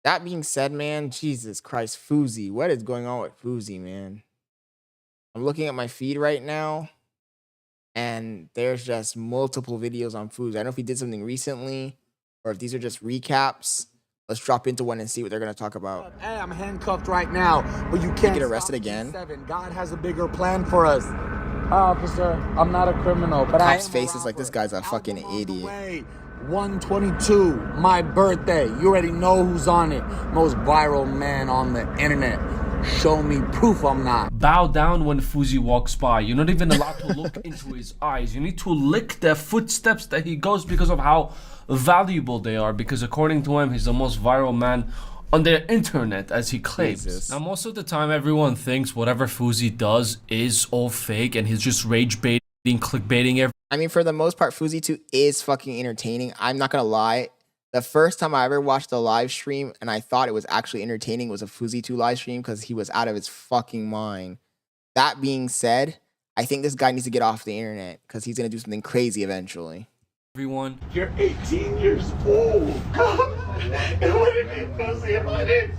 That being said, man, Jesus Christ, Fuzi. What is going on with Fuzi, man? I'm looking at my feed right now, and there's just multiple videos on Fuzi. I don't know if he did something recently or if these are just recaps. Let's drop into one and see what they're going to talk about. Hey, I'm handcuffed right now, but you can't get arrested again. God has a bigger plan for us. Officer, I'm not a criminal, but I am Cop's face is like, this guy's a fucking idiot. 122, my birthday. You already know who's on it. Most viral man on the internet. Show me proof I'm not. Bow down when Fuzi walks by. You're not even allowed to look into his eyes. You need to lick the footsteps that he goes because of how valuable they are. Because according to him, he's the most viral man on the internet, as he claims. Jesus. Now, most of the time, everyone thinks whatever Fuzi does is all fake, and he's just rage baiting, clickbaiting everything. I mean, for the most part, Fuzi 2 is fucking entertaining. I'm not gonna lie. The first time I ever watched a live stream and I thought it was actually entertaining was a Fuzi 2 live stream because he was out of his fucking mind. That being said, I think this guy needs to get off the internet because he's gonna do something crazy eventually. Everyone. You're 18 years old. Come. It wouldn't be pussy if I didn't.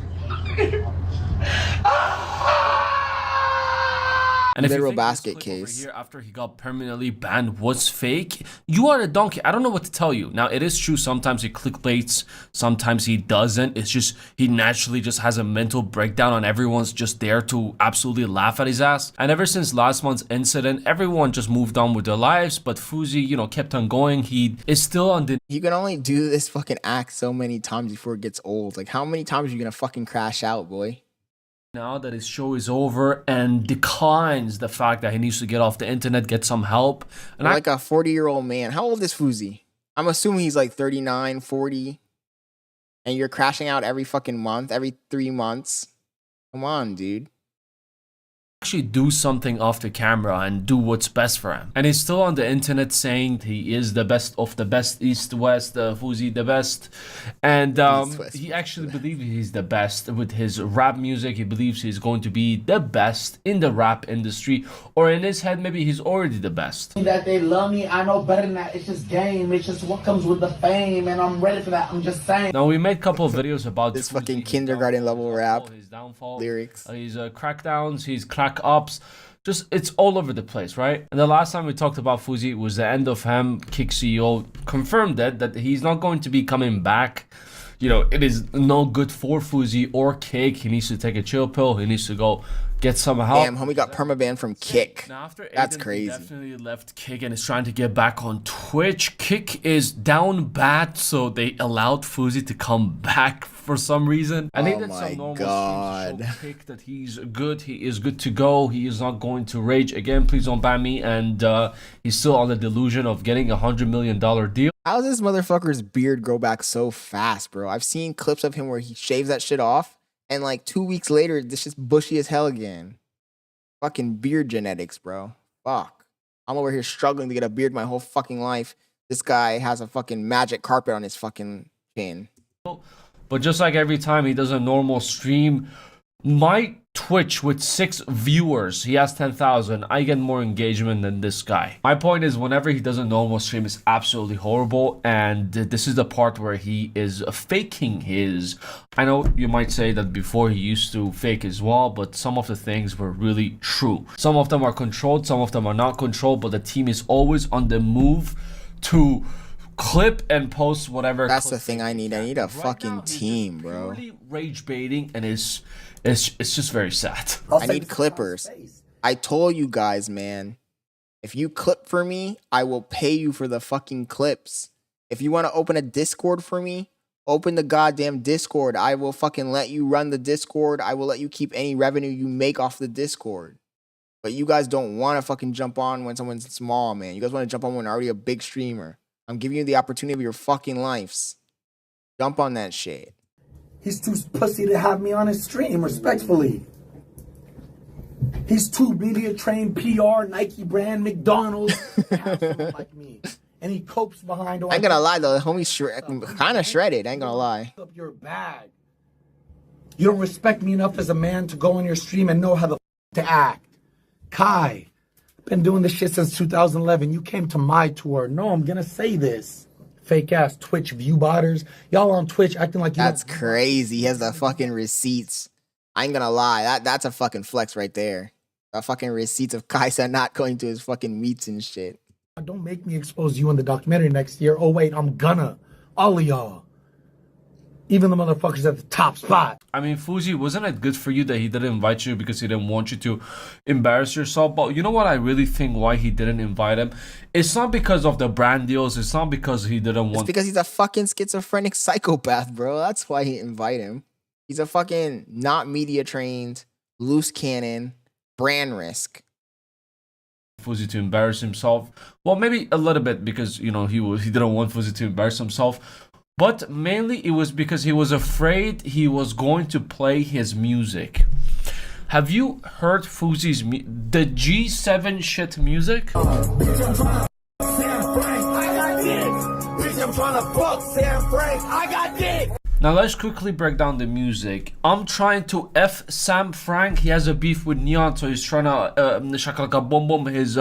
And if literal you think basket this clip over case. here after he got permanently banned was fake, you are a donkey. I don't know what to tell you. Now, it is true sometimes he clickbaits, sometimes he doesn't. It's just he naturally just has a mental breakdown and everyone's just there to absolutely laugh at his ass. And ever since last month's incident, everyone just moved on with their lives, but Fuzi, you know, kept on going. He is still on the... You can only do this fucking act so many times before it gets old. Like, how many times are you gonna fucking crash out, boy? Now that his show is over and declines the fact that he needs to get off the internet, get some help. And Like a 40-year-old man. How old is Fuzi? I'm assuming he's like 39, 40. And you're crashing out every fucking month, every 3 months. Come on, dude. actually do something off the camera and do what's best for him. And he's still on the internet saying he is the best of the best, east west, Fuzi the best. And he actually believes he's the best with his rap music. He believes he's going to be the best in the rap industry, or in his head maybe he's already the best. That they love me, I know better than that. It's just game. It's just what comes with the fame, and I'm ready for that. I'm just saying. Now we made a couple of videos about this fucking kindergarten level rap lyrics. His crackdowns, his crack ups, just it's all over the place, right? And the last time we talked about Fuzi was the end of him. Kick CEO confirmed that he's not going to be coming back. You know, it is no good for Fuzi or Kick. He needs to take a chill pill. He needs to go get some help. Damn, homie got permabanned from Kick. Now, after That's Aiden, crazy. He definitely left Kick and is trying to get back on Twitch. Kick is down bad, so they allowed Fuzi to come back for some reason. I think that's some normal streams to show Kick that he's good. He is good to go. He is not going to rage again. Please don't ban me. And he's still on the delusion of getting $100 million deal. How does this motherfucker's beard grow back so fast, bro? I've seen clips of him where he shaves that shit off, and like 2 weeks later, this just bushy as hell again. Fucking beard genetics, bro. Fuck. I'm over here struggling to get a beard my whole fucking life. This guy has a fucking magic carpet on his fucking chin. But just like every time he does a normal stream, my Twitch with 6 viewers, he has 10,000. I get more engagement than this guy. My point is, whenever he does a normal stream, it's absolutely horrible. And this is the part where he is faking his... I know you might say that before he used to fake as well, but some of the things were really true. Some of them are controlled, some of them are not controlled, but the team is always on the move to clip and post whatever. That's the thing I need. I need a fucking team, bro. Rage baiting, and it's just very sad. I need clippers. I told you guys, man. If you clip for me, I will pay you for the fucking clips. If you want to open a Discord for me, open the goddamn Discord. I will fucking let you run the Discord. I will let you keep any revenue you make off the Discord. But you guys don't want to fucking jump on when someone's small, man. You guys want to jump on when you're already a big streamer. I'm giving you the opportunity of your fucking lives. Jump on that shit. He's too pussy to have me on his stream, respectfully. He's too media trained, PR, Nike brand, McDonald's, to have someone like me. And he copes behind all. I ain't gonna lie though, homie kind of shredded. I ain't gonna lie. Up your bag. You don't respect me enough as a man to go on your stream and know how the to act. Kai, I've been doing this shit since 2011. You came to my tour. No, I'm gonna say this. Fake ass Twitch view botters. Y'all on Twitch acting like you. That's crazy. He has the fucking receipts. I ain't gonna lie. That's a fucking flex right there. The fucking receipts of Kaisa not going to his fucking meets and shit. Don't make me expose you in the documentary next year. Oh wait, I'm gonna. All of y'all. Even the motherfuckers at the top spot. I mean, Fuzi, wasn't it good for you that he didn't invite you because he didn't want you to embarrass yourself? But you know what I really think why he didn't invite him? It's not because of the brand deals. It's not because he didn't want... It's because he's a fucking schizophrenic psychopath, bro. That's why he invite him. He's a fucking not media trained, loose cannon, brand risk. Fuzi to embarrass himself. Well, maybe a little bit because, you know, he didn't want Fuzi to embarrass himself. But mainly it was because he was afraid he was going to play his music. Have you heard Fuzi's the G7 shit music? Now let's quickly break down the music. I'm trying to F Sam Frank. He has a beef with Neon, so he's trying to shakalaka boom boom his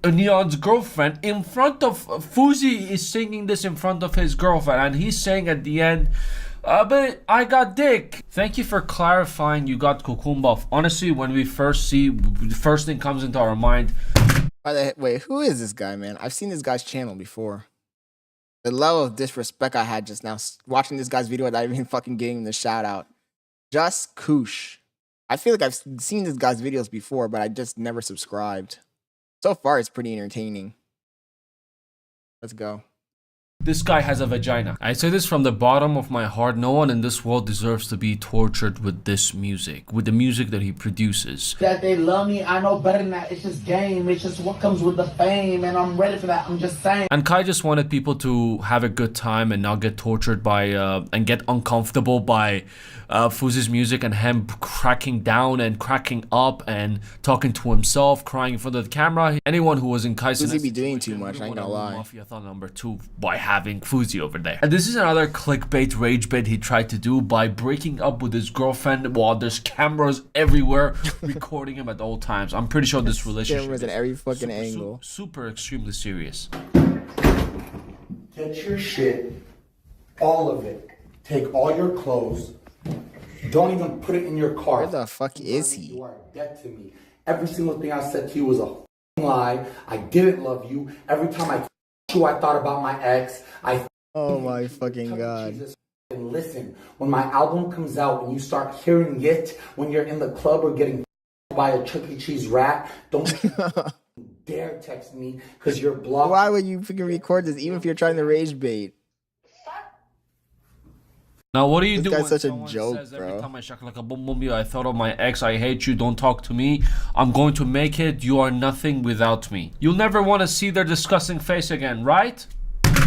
Neon's girlfriend in front of Fuzi is singing this in front of his girlfriend, and he's saying at the end, but I got dick. Thank you for clarifying you got Kukumba. Honestly, when we first see, the first thing comes into our mind. By the way, who is this guy, man? I've seen this guy's channel before. The level of disrespect I had just now watching this guy's video without even fucking getting him the shout out. Just Koosh. I feel like I've seen this guy's videos before, but I just never subscribed. So far, it's pretty entertaining. Let's go. This guy has a vagina. I say this from the bottom of my heart. No one in this world deserves to be tortured with this music, with the music that he produces. That they love me, I know better than that. It's just game. It's just what comes with the fame, and I'm ready for that. I'm just saying. And Kai just wanted people to have a good time and not get tortured by and get uncomfortable by Fuzi's music and him cracking down and cracking up and talking to himself, crying in front of the camera. Anyone who was in Kai's Fuzi be doing too much, I ain't gonna lie. Mafia thought number 2 by having Fuzi over there. And this is another clickbait rage bait he tried to do by breaking up with his girlfriend while there's cameras everywhere recording him at all times. I'm pretty sure this relationship cameras in every fucking angle. Super extremely serious. Get your shit, all of it. Take all your clothes. Don't even put it in your car. Where the fuck is he? You are dead to me. Every single thing I said to you was a lie. I didn't love you. Every time I you, I thought about my ex. Oh my fucking god. Jesus, and listen, when my album comes out and you start hearing it when you're in the club or getting by a Chuck E. Cheese rat, don't dare text me because you're blocked. Why would you freaking record this even if you're trying to rage bait? Now what do you this do guy's when such someone a joke, says, bro. every time I shak like a boom boom you, I thought of my ex, I hate you, don't talk to me, I'm going to make it, you are nothing without me. You'll never want to see their disgusting face again, right?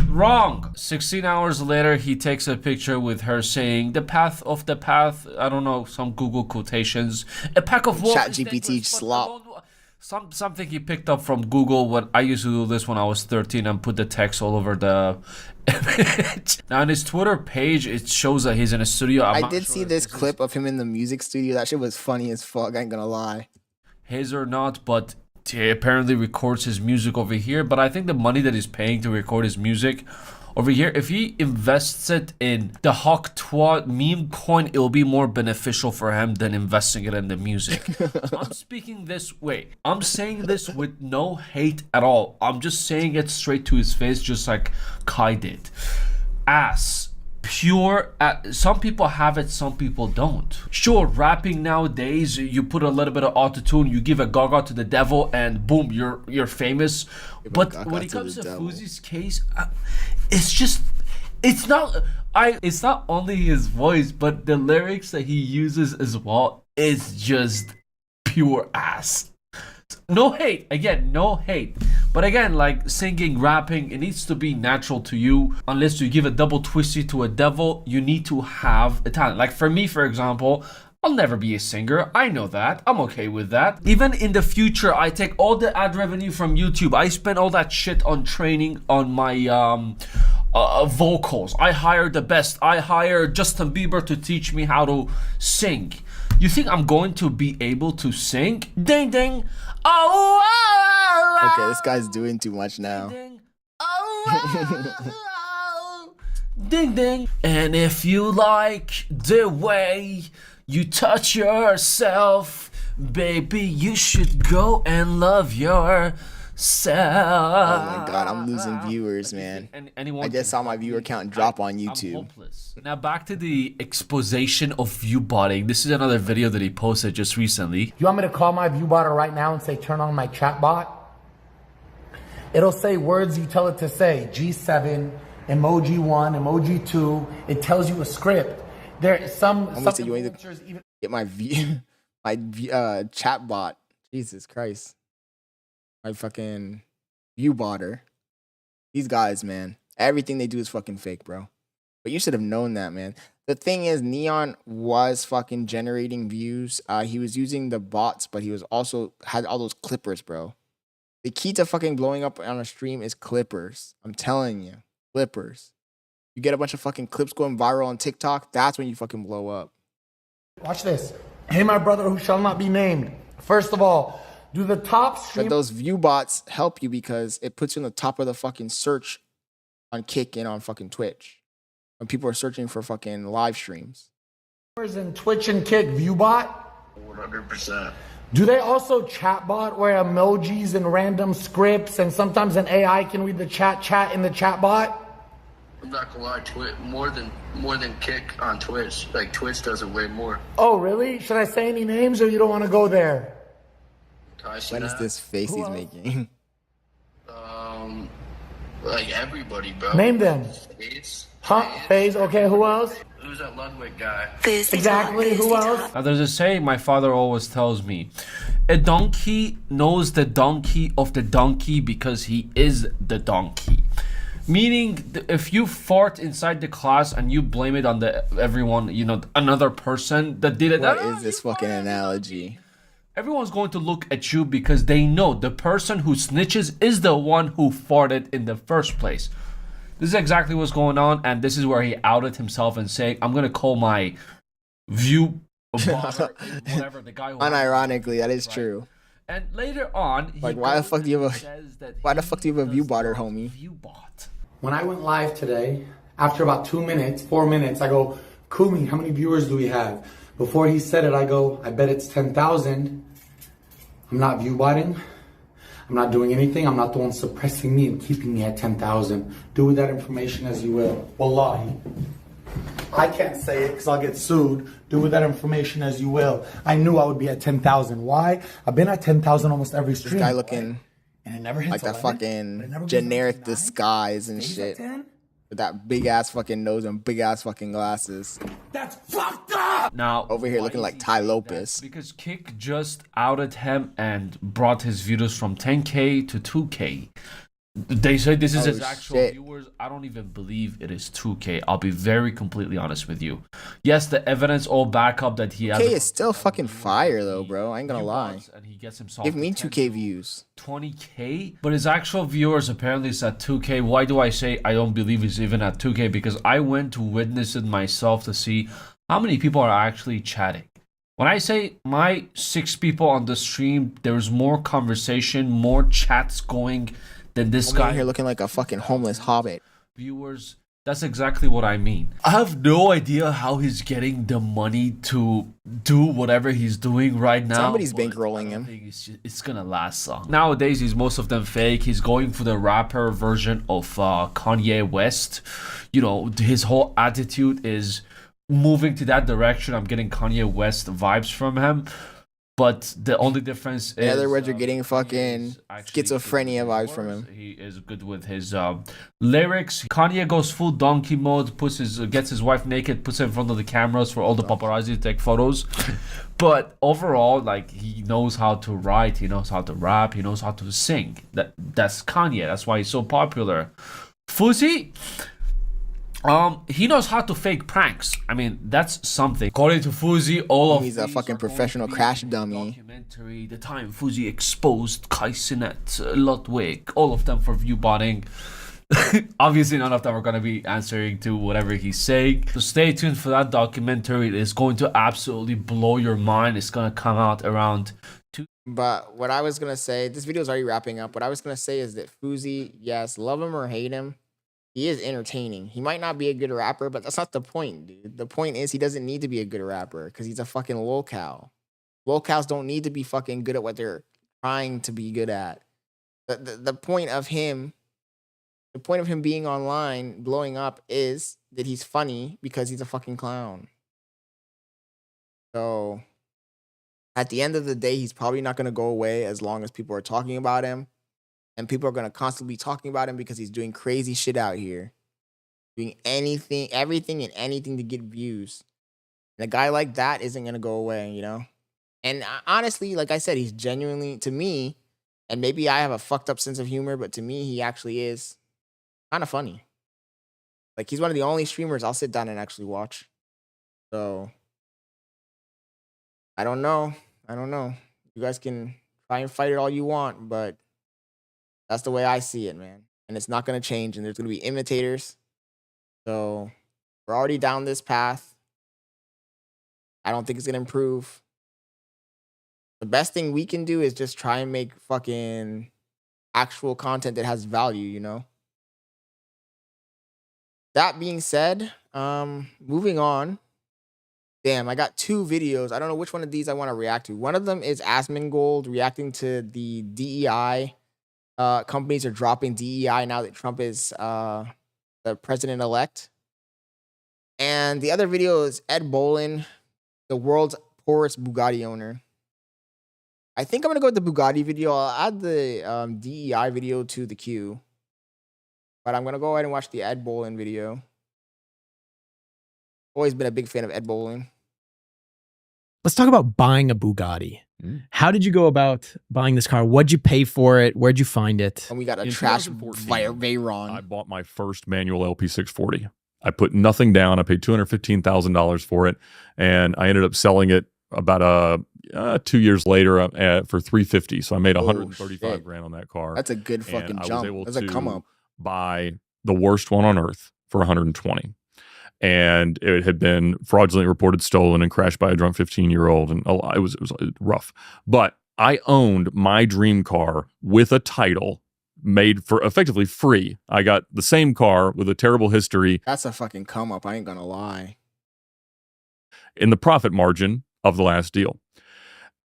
Wrong. 16 hours later, he takes a picture with her saying, the path of the path, I don't know, some Google quotations, a pack of wolves. ChatGPT slop. Something he picked up from Google. What I used to do this when I was 13 and put the text all over the image. Now on his Twitter page, it shows that he's in a studio. I did see this clip of him in the music studio. That shit was funny as fuck. I ain't gonna lie. His or not, but he apparently records his music over here. But I think the money that he's paying to record his music over here, if he invests it in the Hawk Twa meme coin, it'll be more beneficial for him than investing it in the music. I'm speaking this way. I'm saying this with no hate at all. I'm just saying it straight to his face, just like Kai did. Ass. Pure, some people have it, some people don't. Sure, rapping nowadays, you put a little bit of autotune, you give a gaga to the devil, and boom, you're famous. But when it comes to Fuzi's case, it's not only his voice, but the lyrics that he uses as well is just pure ass. No hate, again, no hate. But again, like singing, rapping, it needs to be natural to you. Unless you give a double twisty to a devil, you need to have a talent. Like for me, for example, I'll never be a singer. I know that. I'm okay with that. Even in the future, I take all the ad revenue from YouTube. I spend all that shit on training on my vocals. I hire the best. I hire Justin Bieber to teach me how to sing. You think I'm going to be able to sing? Ding ding. Oh, oh, oh, okay, this guy's doing too much now. Ding, oh, ding ding. And if you like the way you touch yourself, baby, you should go and love yourself. Oh my god, I'm losing viewers, man. I just saw my viewer count drop on YouTube. Now back to the exposition of view botting. This is another video that he posted just recently. You want me to call my view botter right now and say turn on my chat bot? It'll say words you tell it to say. G7, emoji 1, emoji 2. It tells you a script. There is some influencers even get my chat bot. Jesus Christ. My fucking view botter. These guys, man. Everything they do is fucking fake, bro. But you should have known that, man. The thing is, Neon was fucking generating views. He was using the bots, but he was also had all those clippers, bro. The key to fucking blowing up on a stream is clippers. I'm telling you, clippers. You get a bunch of fucking clips going viral on TikTok, that's when you fucking blow up. Watch this. Hey, my brother who shall not be named. First of all, do the top stream. But those view bots help you because it puts you on the top of the fucking search on Kick and on fucking Twitch when people are searching for fucking live streams. In Twitch and Kick viewbot? 100%. Do they also chatbot where emojis and random scripts and sometimes an AI can read the chat in the chatbot? I'm not gonna lie, more than Kick on Twitch. Like Twitch does it way more. Oh, really? Should I say any names or you don't want to go there? What is this face he's making? Like everybody, bro. Name them. FaZe. Okay, who else? Who's that Ludwig guy? Exactly, who else? Now there's a saying my father always tells me. A donkey knows the donkey of the donkey because he is the donkey. Meaning, if you fart inside the class and you blame it on everyone, another person that did it. What is this fucking analogy? Everyone's going to look at you because they know the person who snitches is the one who farted in the first place. This is exactly what's going on, and this is where he outed himself and saying, I'm going to call my view whatever the guy who unironically, that is true. And later on, like, why the fuck do you have a view botter, homie? When I went live today, after about 4 minutes, I go, Kumi, how many viewers do we have? Before he said it, I go, I bet it's 10,000. I'm not view botting. I'm not doing anything. I'm not the one suppressing me and keeping me at 10,000. Do with that information as you will. Wallahi. I can't say it because I'll get sued. Do with that information as you will. I knew I would be at 10,000. Why? I've been at 10,000 almost every stream. This guy looking and it never hits like that 11, fucking generic disguise and shit. With that big ass fucking nose and big ass fucking glasses. That's fucked up! Now, over here looking like Ty Lopez. Because Kick just outed him and brought his views from 10K to 2K. They say this is his actual viewers. I don't even believe it is 2K. I'll be very completely honest with you. Yes, the evidence all back up that he has. 2K is still fucking fire though, bro. I ain't gonna lie. And he gets himself Give me 2K views. 20K? But his actual viewers apparently is at 2K. Why do I say I don't believe he's even at 2K? Because I went to witness it myself to see how many people are actually chatting. When I say my 6 people on the stream, there's more conversation, more chats going than this guy here looking like a fucking homeless hobbit. Viewers, that's exactly what I mean. I have no idea how he's getting the money to do whatever he's doing right now. Somebody's bankrolling him. It's gonna last long. Nowadays, he's most of them fake. He's going for the rapper version of Kanye West. His whole attitude is moving to that direction. I'm getting Kanye West vibes from him. But the only difference is... In other words, you're getting fucking schizophrenia vibes from him. He is good with his lyrics. Kanye goes full donkey mode, gets his wife naked, puts her in front of the cameras for all the paparazzi to take photos. But overall, he knows how to write, he knows how to rap, he knows how to sing. That's Kanye. That's why he's so popular. Fuzzy... he knows how to fake pranks. I mean, that's something. According to Fuzzy, he's a fucking professional crash dummy. Documentary, the time Fuzzy exposed Kai Sinet, Ludwig, all of them for view botting. Obviously, none of them are going to be answering to whatever he's saying. So stay tuned for that documentary. It is going to absolutely blow your mind. It's going to come out around 2. But what I was going to say, this video is already wrapping up. What I was going to say is that Fuzzy, yes, love him or hate him, he is entertaining. He might not be a good rapper, but that's not the point, dude. The point is he doesn't need to be a good rapper because he's a fucking lolcow. Lolcows don't need to be fucking good at what they're trying to be good at. The point of him being online, blowing up, is that he's funny because he's a fucking clown. So at the end of the day, he's probably not going to go away as long as people are talking about him. And people are going to constantly be talking about him because he's doing crazy shit out here. Doing everything and anything to get views. And a guy like that isn't going to go away, And honestly, like I said, he's genuinely, to me, and maybe I have a fucked up sense of humor, but to me, he actually is kind of funny. Like, he's one of the only streamers I'll sit down and actually watch. So, I don't know. You guys can try and fight it all you want, but that's the way I see it, man. And it's not going to change, and there's going to be imitators. So, we're already down this path. I don't think it's going to improve. The best thing we can do is just try and make fucking actual content that has value, you know? That being said, moving on. Damn, I got 2 videos. I don't know which one of these I want to react to. One of them is Asmongold reacting to the DEI. Companies are dropping DEI now that Trump is the president-elect. And the other video is Ed Bolin, the world's poorest Bugatti owner. I think I'm going to go with the Bugatti video. I'll add the DEI video to the queue. But I'm going to go ahead and watch the Ed Bolin video. Always been a big fan of Ed Bolin. Let's talk about buying a Bugatti. How did you go about buying this car? What'd you pay for it? Where'd you find it? And we got a trash Veyron. I bought my first manual LP640. I put nothing down. I paid $215,000 for it, and I ended up selling it about 2 years later for $350,000. So I made $135,000 on that car. That's a good fucking jump. That's a come up. Buy the worst one on earth for $120,000. And it had been fraudulently reported stolen and crashed by a drunk 15-year-old, and it was rough. But I owned my dream car with a title made for effectively free. I got the same car with a terrible history. That's a fucking come up. I ain't gonna lie. In the profit margin of the last deal.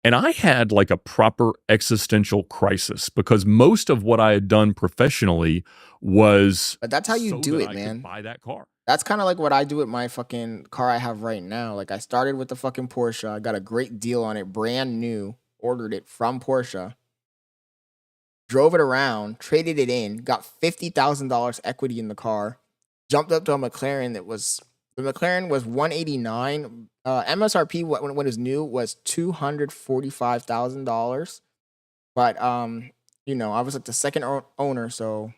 And I had like a proper existential crisis because most of what I had done professionally was. But that's how you do it, man. Buy that car. That's kind of like what I do with my fucking car I have right now. Like, I started with the fucking Porsche. I got a great deal on it, brand new. Ordered it from Porsche. Drove it around, traded it in, got $50,000 equity in the car. Jumped up to a McLaren that was. The McLaren was $189,000. MSRP when it was new was $245,000. But you know, I was like the second owner, so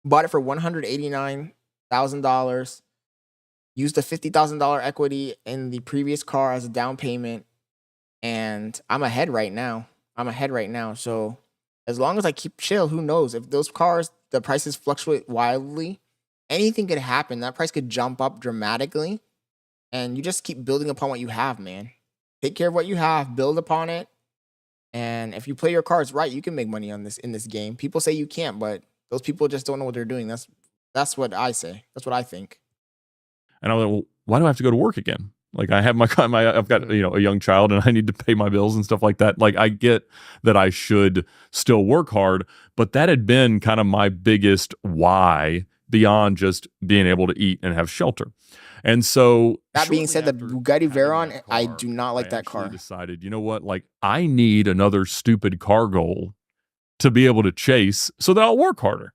bought it for $189,000. Used the $50,000 equity in the previous car as a down payment, and I'm ahead right now. So as long as I keep chill, who knows if those cars, the prices fluctuate wildly. Anything could happen. That price could jump up dramatically. And you just keep building upon what you have, man. Take care of what you have. Build upon it. And if you play your cards right, you can make money on this in this game. People say you can't, but those people just don't know what they're doing. That's what I say. That's what I think. And I was like, well, why do I have to go to work again? Like, I have I've got, a young child and I need to pay my bills and stuff like that. Like, I get that I should still work hard, but that had been kind of my biggest why beyond just being able to eat and have shelter. And so that being said, the Bugatti Veyron, I do not like that car. I decided, you know what? Like, I need another stupid car goal to be able to chase so that I'll work harder.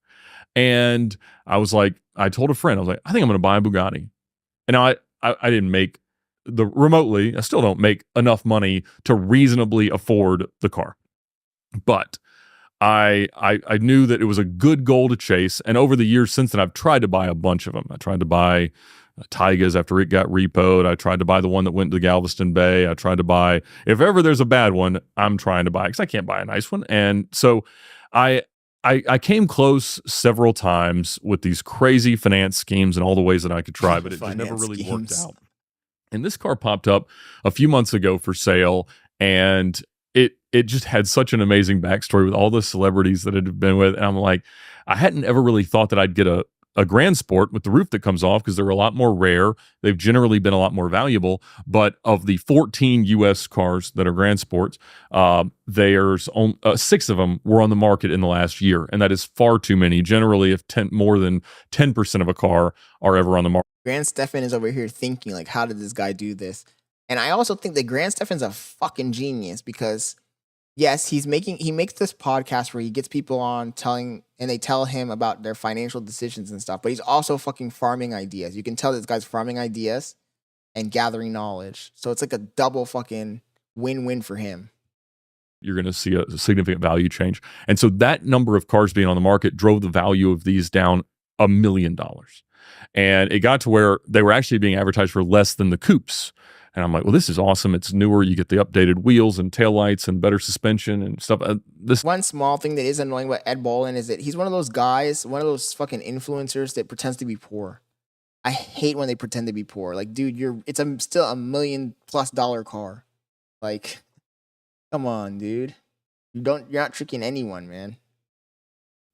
And I was like, I told a friend, I was like, I think I'm going to buy a Bugatti. And I didn't make I still don't make enough money to reasonably afford the car. But I knew that it was a good goal to chase. And over the years since then, I've tried to buy a bunch of them. I tried to buy Tygas after it got repoed. I tried to buy the one that went to Galveston Bay. I tried to buy, if ever there's a bad one, I'm trying to buy it because I can't buy a nice one. And so I came close several times with these crazy finance schemes and all the ways that I could try, but it just never really worked out. And this car popped up a few months ago for sale, and it just had such an amazing backstory with all the celebrities that it had been with. And I'm like, I hadn't ever really thought that I'd get a Grand Sport with the roof that comes off because they're a lot more rare. They've generally been a lot more valuable. But of the 14 U.S. cars that are Grand Sports, there's 6 of them were on the market in the last year. And that is far too many. Generally, if more than 10% of a car are ever on the market. Grant Stephan is over here thinking, like, how did this guy do this? And I also think that Grant Stephan's a fucking genius because, yes, he makes this podcast where he gets people on they tell him about their financial decisions and stuff, but he's also fucking farming ideas. You can tell this guy's farming ideas and gathering knowledge. So it's like a double fucking win-win for him. You're going to see a significant value change. And so that number of cars being on the market drove the value of these down $1 million. And it got to where they were actually being advertised for less than the coupes. And I'm like, well, this is awesome. It's newer. You get the updated wheels and taillights and better suspension and stuff. This one small thing that is annoying about Ed Bolin is that he's one of those guys, one of those fucking influencers that pretends to be poor. I hate when they pretend to be poor. Like, dude, it's still $1 million+ car. Like, come on, dude. You're not tricking anyone, man.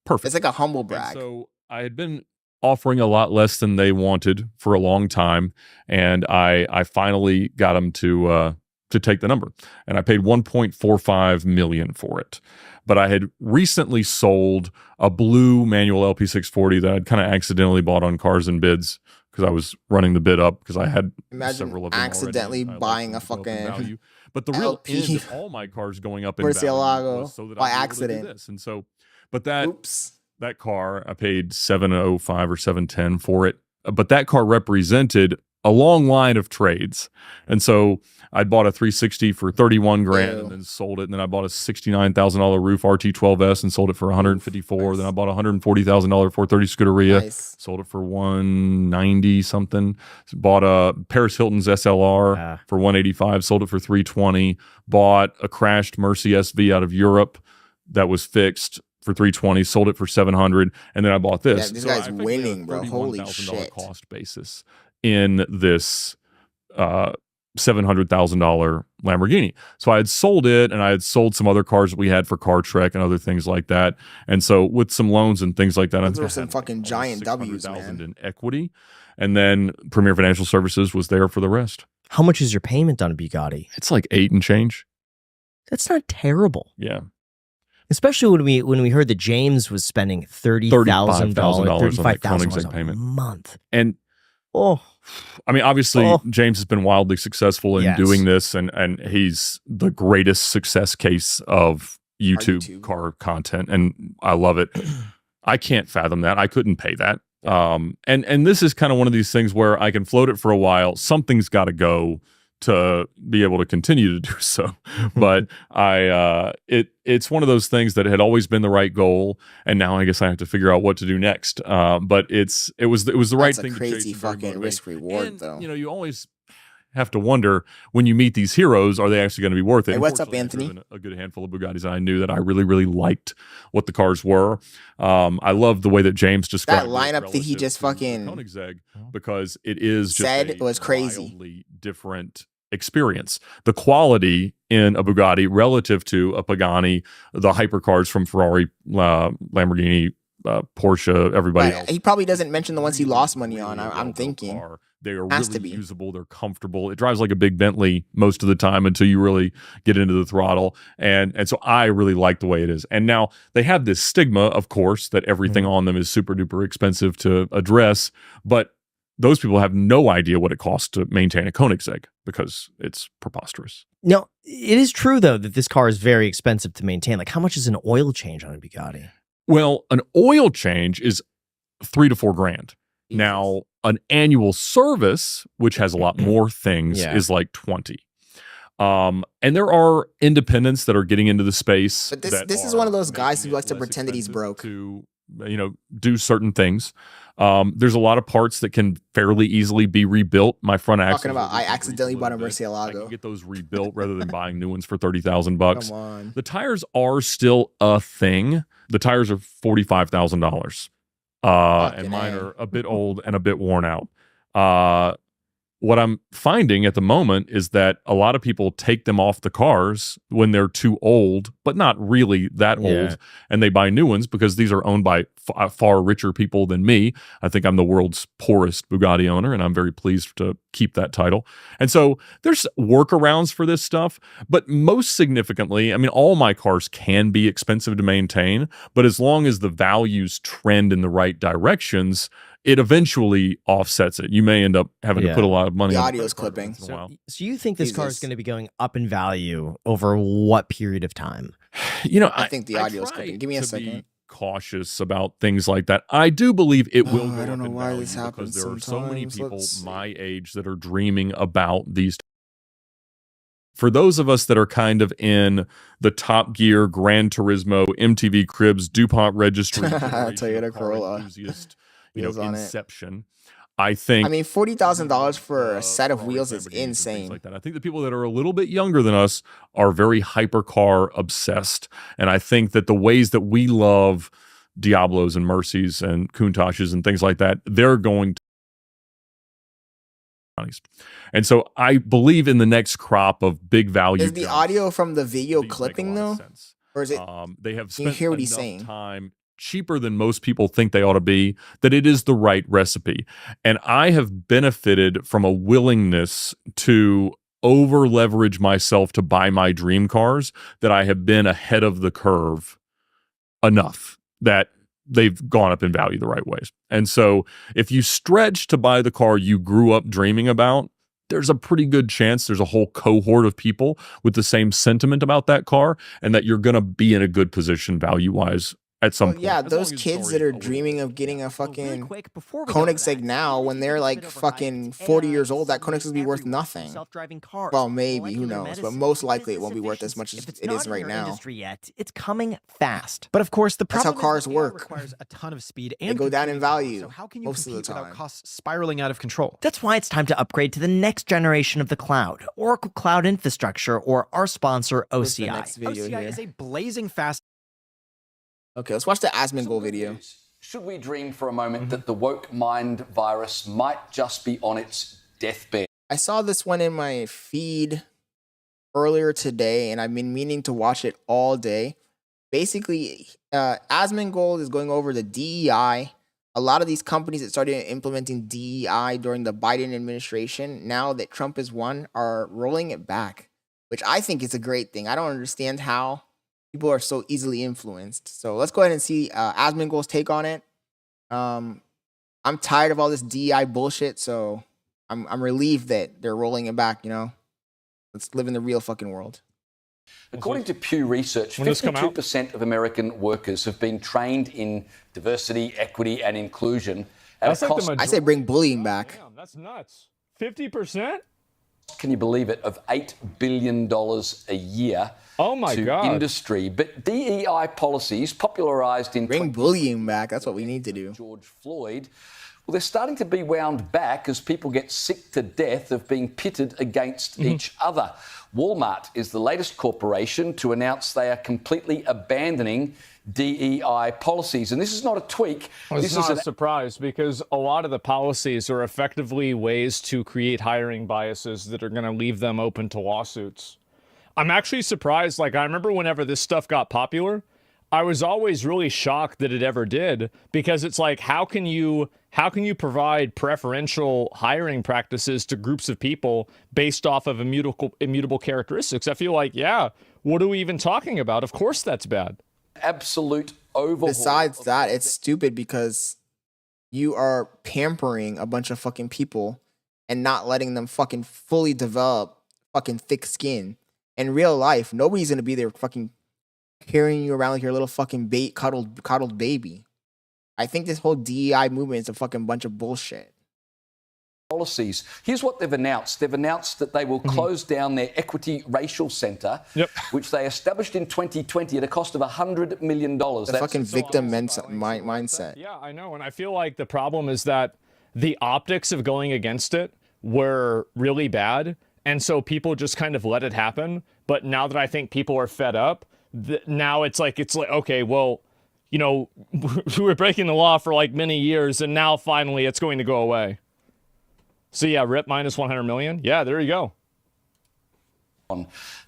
Perfect. It's like a humble brag. And so I had been offering a lot less than they wanted for a long time, and I finally got them to take the number, and I paid $1.45 million for it. But I had recently sold a blue manual LP640 that I'd kind of accidentally bought on Cars and Bids because I was running the bid up because I had several of them accidentally already. buying a fucking value. But the real LP end of all my cars going up in Murcielago value was so that by I was able to do accident. this. And so, but that car, I paid $705 or $710 for it. But that car represented a long line of trades. And so I bought a 360 for 31 grand and then sold it. And then I bought a $69,000 roof RT12S and sold it for 154. Nice. Then I bought a $140,000 430 Scuderia, sold it for 190 something. Bought a Paris Hilton's SLR for 185, sold it for 320. Bought a crashed Mercy SV out of Europe that was fixed for 320, sold it for 700, and then I bought this. Yeah, this guy's winning, bro. Holy shit. Cost basis in this $700,000 Lamborghini. So I had sold it, and I had sold some other cars that we had for Car Trek and other things like that. And so with some loans and things like that, those were some fucking giant W's, man. In equity, and then Premier Financial Services was there for the rest. How much is your payment on a Bugatti? It's like 8 and change. That's not terrible. Yeah. Especially when we heard that James was spending $35,000 Koenigsegg payment a month. And I mean, obviously James has been wildly successful in doing this, and he's the greatest success case of YouTube car content, and I love it. I can't fathom that. I couldn't pay that. And this is kind of one of these things where I can float it for a while. Something's got to go to be able to continue to do so. But it's one of those things that had always been the right goal, and now I guess I have to figure out what to do next. But it was the right thing. That's a crazy fucking risk reward, though. You know, you always have to wonder when you meet these heroes, are they actually going to be worth it? Hey, what's up, Anthony? A good handful of Bugattis, and I knew that I really, really liked what the cars were. I love the way that James described that lineup that he just fucking Koenigsegg, because it is just said it was crazy, wildly different experience. The quality in a Bugatti relative to a Pagani, the hypercars from Ferrari, Lamborghini, Porsche, everybody else. He probably doesn't mention the ones he lost money on. I'm thinking. They are really usable. They're comfortable. It drives like a big Bentley most of the time until you really get into the throttle. And so I really like the way it is. And now they have this stigma, of course, that everything on them is super duper expensive to address. But those people have no idea what it costs to maintain a Koenigsegg because it's preposterous. No, it is true, though, that this car is very expensive to maintain. Like, how much is an oil change on a Bugatti? Well, an oil change is $3,000 to $4,000. Now, an annual service, which has a lot more things, is like 20. And there are independents that are getting into the space. But this is one of those guys who likes to pretend that he's broke. To, do certain things. There's a lot of parts that can fairly easily be rebuilt. My front axle. Talking about, I accidentally bought a Murcielago. I can get those rebuilt rather than buying new ones for $30,000. Come on. The tires are still a thing. The tires are $45,000. And mine are a bit old and a bit worn out. What I'm finding at the moment is that a lot of people take them off the cars when they're too old, but not really that old, and they buy new ones because these are owned by far richer people than me. I think I'm the world's poorest Bugatti owner, and I'm very pleased to keep that title. And so there's workarounds for this stuff, but most significantly, I mean, all my cars can be expensive to maintain, but as long as the values trend in the right directions, it eventually offsets it. You may end up having to put a lot of money the on audio's clipping. So you think this car is going to be going up in value over what period of time? I think the audio's clipping. Give me a second. Cautious about things like that. I do believe it will go I don't up know in why value this happens because there are so many sometimes. people Let's see. my age that are dreaming about these. For those of us that are kind of in the Top Gear, Gran Turismo, MTV Cribs, DuPont Registry, Toyota Corolla enthusiast, Wheels on it. inception. I think. I mean, $40,000 for a set of wheels is insane. Like that. I think the people that are a little bit younger than us are very hypercar obsessed, and I think that the ways that we love Diablos and Mercies and Countaches and things like that, they're going to. And so I believe in the next crop of big value. Is the audio from the video clipping though, or is it? They have Can you spent hear what he's enough saying? time cheaper than most people think they ought to be, that it is the right recipe. And I have benefited from a willingness to over leverage myself to buy my dream cars, that I have been ahead of the curve enough that they've gone up in value the right ways. And so if you stretch to buy the car you grew up dreaming about, there's a pretty good chance there's a whole cohort of people with the same sentiment about that car, and that you're going to be in a good position value-wise at some point. Yeah, those kids that are dreaming of getting a fucking Koenigsegg now, when they're like fucking 40 years old, that Koenigsegg will be worth nothing. Well, maybe, who knows? But most likely it won't be worth as much as it is right now. Yet, it's coming fast. But of course, the That's problem how cars is that AI work. requires a ton of speed They and go down in computing power. value So how can you most of the compete without time. costs spiraling out of control? That's why it's time to upgrade to the next generation of the cloud, Oracle Cloud Infrastructure, or our sponsor, What's the OCI. next video OCI here? is a blazing fast. Okay, let's watch the Asmongold video. Should we dream for a moment that the woke mind virus might just be on its deathbed? I saw this one in my feed earlier today, and I've been meaning to watch it all day. Basically, Asmongold is going over the DEI. A lot of these companies that started implementing DEI during the Biden administration, now that Trump has won, are rolling it back, which I think is a great thing. I don't understand how people are so easily influenced. So let's go ahead and see Asmongold's take on it. I'm tired of all this DEI bullshit, so I'm relieved that they're rolling it back, you know? Let's live in the real fucking world. According to Pew Research, 52% of American workers have been trained in diversity, equity, and inclusion at a cost. I say bring bullying back. Damn, that's nuts. 50%? Can you believe it? Of $8 billion a year to industry. But DEI policies popularized in bring bullying back. That's what we need to do. George Floyd. Well, they're starting to be wound back as people get sick to death of being pitted against each other. Walmart is the latest corporation to announce they are completely abandoning DEI policies. And this is not a tweak. Well, it's this not is a surprise, because a lot of the policies are effectively ways to create hiring biases that are going to leave them open to lawsuits. I'm actually surprised. Like, I remember whenever this stuff got popular, I was always really shocked that it ever did, because it's like, how can you provide preferential hiring practices to groups of people based off of immutable characteristics? I feel like, yeah, what are we even talking about? Of course that's bad. Absolute overhaul. Besides that, it's stupid because you are pampering a bunch of fucking people and not letting them fucking fully develop fucking thick skin. In real life, nobody's gonna be there fucking carrying you around like your little fucking coddled baby. I think this whole DEI movement is a fucking bunch of bullshit. Policies. Here's what they've announced. They've announced that they will close down their Equity Racial Center, which they established in 2020 at a cost of $100 million. The fucking victim mindset. Yeah, I know. And I feel like the problem is that the optics of going against it were really bad. And so people just kind of let it happen. But now that I think people are fed up, now it's like, okay, well, you know, we were breaking the law for like many years, and now finally it's going to go away. So yeah, RIP minus 100 million. Yeah, there you go.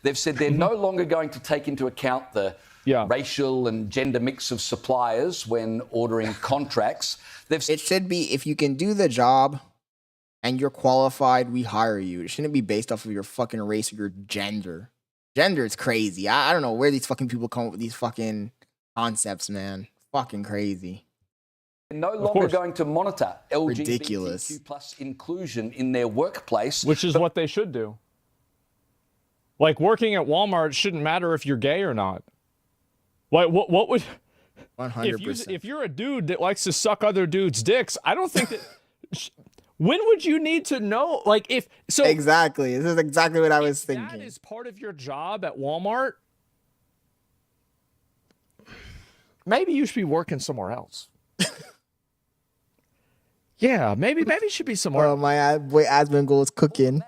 They've said they're no longer going to take into account the racial and gender mix of suppliers when ordering contracts. It should be, if you can do the job and you're qualified, we hire you. It shouldn't be based off of your fucking race or your gender. Gender is crazy. I don't know where these fucking people come up with these fucking concepts, man. Fucking crazy. They're no longer going to monitor LGBTQ plus inclusion in their workplace. Which is what they should do. Like, working at Walmart shouldn't matter if you're gay or not. Like, what would... 100%. If you're a dude that likes to suck other dudes' dicks, I don't think that... When would you need to know? Like, if... so exactly. This is exactly what I was thinking. That is part of your job at Walmart. Maybe you should be working somewhere else. Yeah, maybe it should be somewhere. Oh, my boy Asmongold is cooking.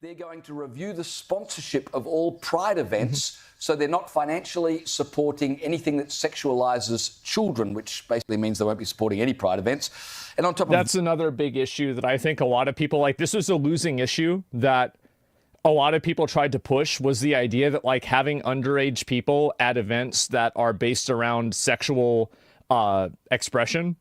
They're going to review the sponsorship of all Pride events, so they're not financially supporting anything that sexualizes children, which basically means they won't be supporting any Pride events. And on top of That's another big issue that I think a lot of people like. This was a losing issue that a lot of people tried to push, was the idea that like having underage people at events that are based around sexual expression.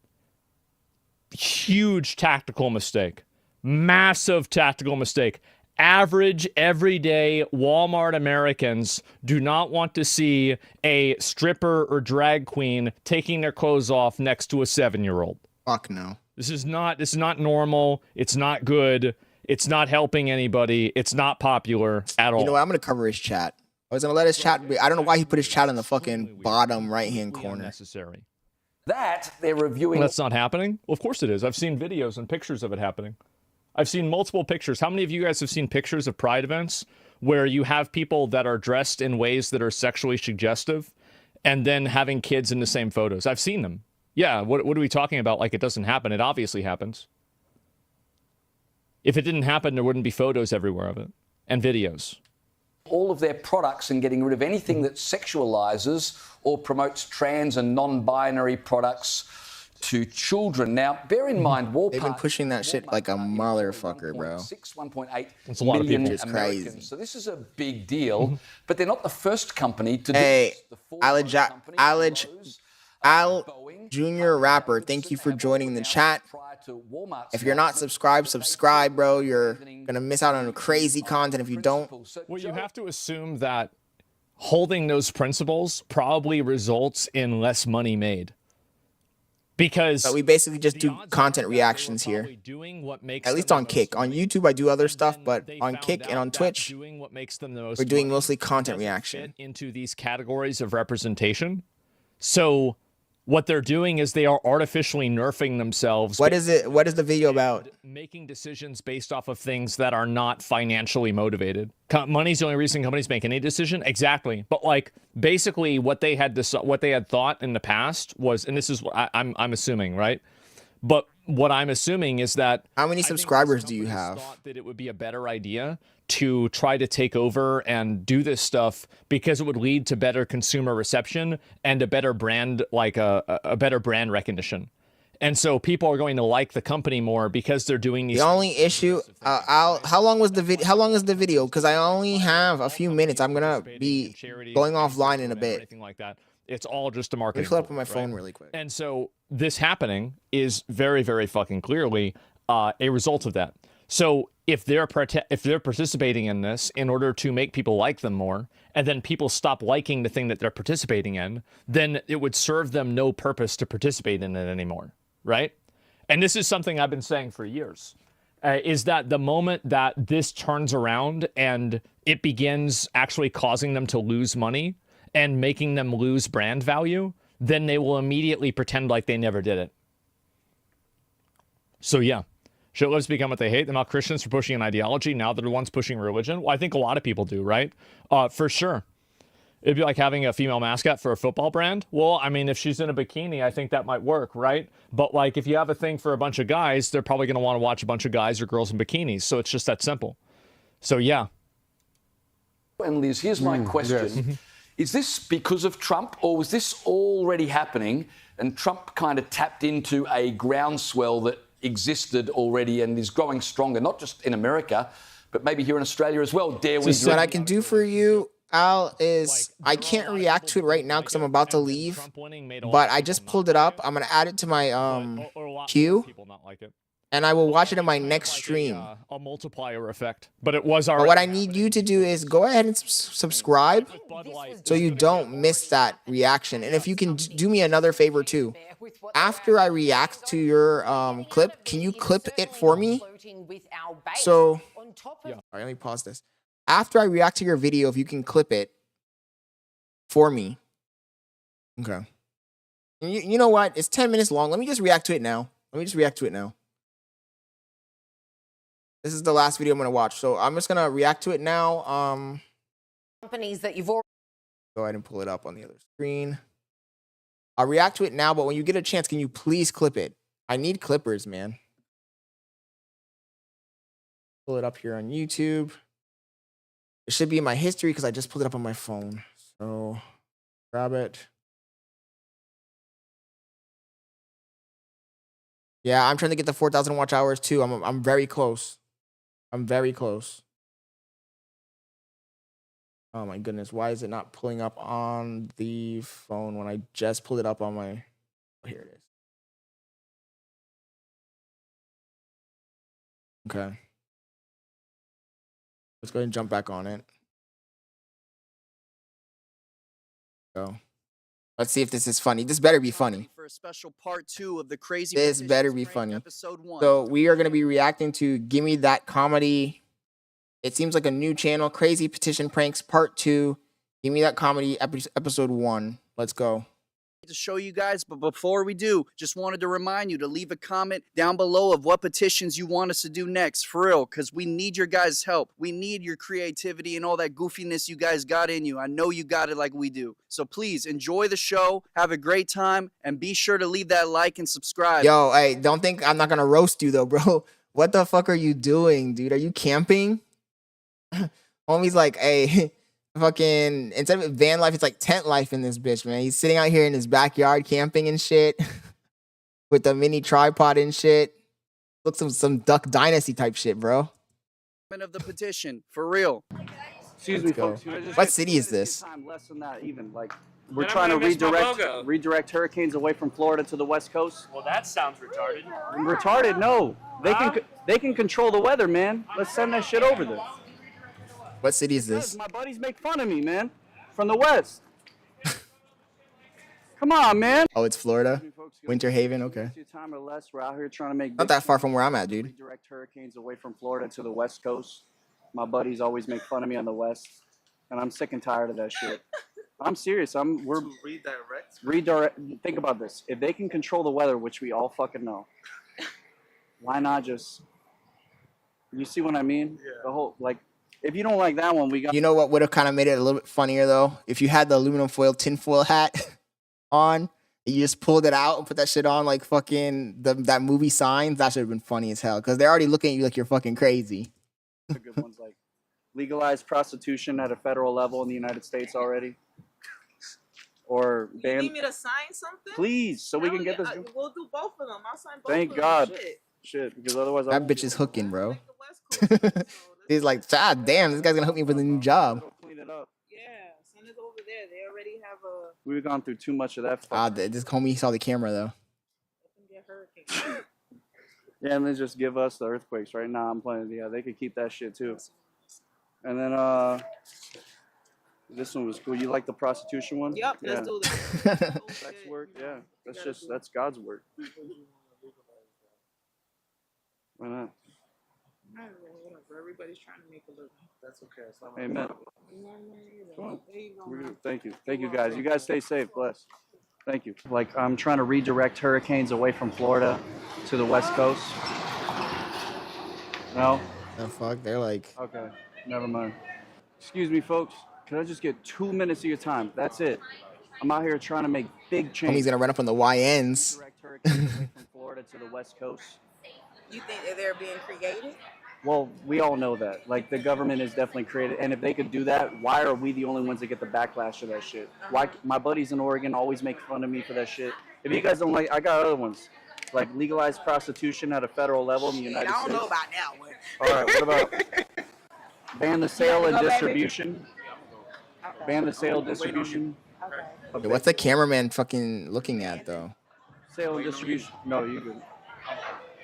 Huge tactical mistake. Massive tactical mistake. Average, everyday Walmart Americans do not want to see a stripper or drag queen taking their clothes off next to a 7-year-old. Fuck no. This is not normal. It's not good. It's not helping anybody. It's not popular at all. You know what? I'm gonna cover his chat. I was gonna let his chat be. I don't know why he put his chat in the fucking bottom right-hand corner. Unnecessary. that, they're reviewing... That's not happening? Well, of course it is. I've seen videos and pictures of it happening. I've seen multiple pictures. How many of you guys have seen pictures of Pride events where you have people that are dressed in ways that are sexually suggestive and then having kids in the same photos? I've seen them. Yeah, what are we talking about? Like, it doesn't happen. It obviously happens. If it didn't happen, there wouldn't be photos everywhere of it and videos. All of their products and getting rid of anything that sexualizes or promotes trans and non-binary products to children. Now, bear in mind, Walmart... They've been pushing that shit like a motherfucker, bro. 1.8 It's a lot of million people. It's Americans. crazy. So this is a big deal, but they're not the first company to Hey, do this. Al Junior Rapper, thank you for joining the chat. If you're not subscribed, subscribe, bro. You're gonna miss out on crazy content if you don't. Well, you have to assume that holding those principles probably results in less money made. Because but we basically just do content reactions here. At least on Kick. On YouTube, I do other stuff, but on Kick and on Twitch, we're doing mostly content reaction. Into these categories of representation. So what they're doing is they are artificially nerfing themselves. What is it? What is the video about? Making decisions based off of things that are not financially motivated. Money's the only reason companies make any decision. Exactly. But like basically what they had thought in the past was, and this is what I'm assuming, right? But what I'm assuming is that how many subscribers do you have? Thought that it would be a better idea to try to take over and do this stuff because it would lead to better consumer reception and a better brand, like a better brand recognition. And so people are going to like the company more because they're doing these. The only issue, how long was the video? How long is the video? Because I only have a few minutes. I'm gonna be going offline in a bit. Anything like that. It's all just a marketing. Let me pull up on my phone really quick. And so this happening is very, very fucking clearly a result of that. So if they're participating in this in order to make people like them more, and then people stop liking the thing that they're participating in, then it would serve them no purpose to participate in it anymore, right? And this is something I've been saying for years, is that the moment that this turns around and it begins actually causing them to lose money and making them lose brand value, then they will immediately pretend like they never did it. So yeah. Shitlords become what they hate. They're not Christians for pushing an ideology. Now they're the ones pushing religion. Well, I think a lot of people do, right? For sure. It'd be like having a female mascot for a football brand. Well, I mean, if she's in a bikini, I think that might work, right? But like, if you have a thing for a bunch of guys, they're probably going to want to watch a bunch of guys or girls in bikinis. So it's just that simple. So yeah. And Liz, here's my question. Yes. Is this because of Trump, or was this already happening and Trump kind of tapped into a groundswell that existed already and is growing stronger, not just in America, but maybe here in Australia as well? Dare we? So what I can do for you, Al, is I can't react to it right now because I'm about to leave, but I just pulled it up. I'm going to add it to my queue, and I will watch it in my next stream. A multiplier effect, but it was already. But what I need you to do is go ahead and subscribe so you don't miss that reaction. And if you can do me another favor too, after I react to your clip, can you clip it for me? So, all right, let me pause this. After I react to your video, if you can clip it for me. Okay. You know what? It's 10 minutes long. Let me just react to it now. This is the last video I'm going to watch. So I'm just going to react to it now. Companies that you've already... Go ahead and pull it up on the other screen. I'll react to it now, but when you get a chance, can you please clip it? I need clippers, man. pull it up here on YouTube. It should be in my history because I just pulled it up on my phone. So grab it. Yeah, I'm trying to get the 4,000 watch hours too. I'm very close. I'm very close. Oh my goodness, why is it not pulling up on the phone when I just pulled it up on my... Oh, here it is. Okay. Let's go ahead and jump back on it. Go. Let's see if this is funny. This better be funny. For a special part 2 of the crazy. This better be funny. Episode 1. So we are going to be reacting to Gimme That Comedy. It seems like a new channel. Crazy Petition Pranks Part 2. Gimme That Comedy Episode 1. Let's go. To show you guys, but before we do, just wanted to remind you to leave a comment down below of what petitions you want us to do next, for real, because we need your guys' help. We need your creativity and all that goofiness you guys got in you. I know you got it like we do. So please enjoy the show, have a great time, and be sure to leave that like and subscribe. Yo, hey, don't think I'm not gonna roast you though, bro. What the fuck are you doing, dude? Are you camping? Homie's like, hey, fucking, instead of van life, it's like tent life in this bitch, man. He's sitting out here in his backyard camping and shit with the mini tripod and shit. Looks some Duck Dynasty type shit, bro. Of the petition, for real. Excuse me, folks. What city is this? Less than that, even like we're trying to redirect hurricanes away from Florida to the West Coast. Well, that sounds retarded. Retarded? No, they can control the weather, man. Let's send that shit over there. What city is this? My buddies make fun of me, man. From the West. Come on, man. Oh, it's Florida? Winter Haven? Okay. Time or less. We're out here trying to make not that far from where I'm at, dude. Redirect hurricanes away from Florida to the West Coast. My buddies always make fun of me on the West. And I'm sick and tired of that shit. I'm serious. We're redirect. Think about this. If they can control the weather, which we all fucking know, why not just... You see what I mean? Yeah. The whole, like... If you don't like that one, we got... You know what would have kind of made it a little bit funnier, though? If you had the aluminum foil tinfoil hat on, and you just pulled it out and put that shit on like fucking that movie Signs, that should have been funny as hell. Because they're already looking at you like you're fucking crazy. The good ones, like legalize prostitution at a federal level in the United States already. Or ban... You need me to sign something? Please, so we can get this... We'll do both of them. I'll sign both Thank of them. God. Shit, because otherwise... That bitch is hooking, bro. He's like, God damn, this guy's gonna hook me with a new job. Clean it up. Yeah, send it over there. They already have a... We've gone through too much of that. This homie saw the camera, though. Yeah, and then just give us the earthquakes right now. I'm playing. Yeah, they could keep that shit, too. And then, this one was cool. You like the prostitution one? Yep, yeah. let's do this. Sex work, yeah. That's God's work. Why not? Everybody's trying to make a living. That's okay. Amen. Thank you. Thank you, guys. You guys stay safe. Bless. Thank you. Like, I'm trying to redirect hurricanes away from Florida to the West Coast. No? The fuck? They're like... Okay. Never mind. Excuse me, folks. Can I just get 2 minutes of your time? That's it. I'm out here trying to make big changes. Homie's gonna run up on the YNs. Redirect hurricanes away from Florida to the West Coast. You think that they're being creative? Well, we all know that. Like, the government is definitely created. And if they could do that, why are we the only ones that get the backlash of that shit? Why? My buddies in Oregon always make fun of me for that shit. If you guys don't like, I got other ones. Like, legalize prostitution at a federal level in the United States. I don't know about that one. All right, what about ban the sale and distribution? Ban the sale and distribution. Hey, what's the cameraman fucking looking at, though? Sale and distribution. No, you good.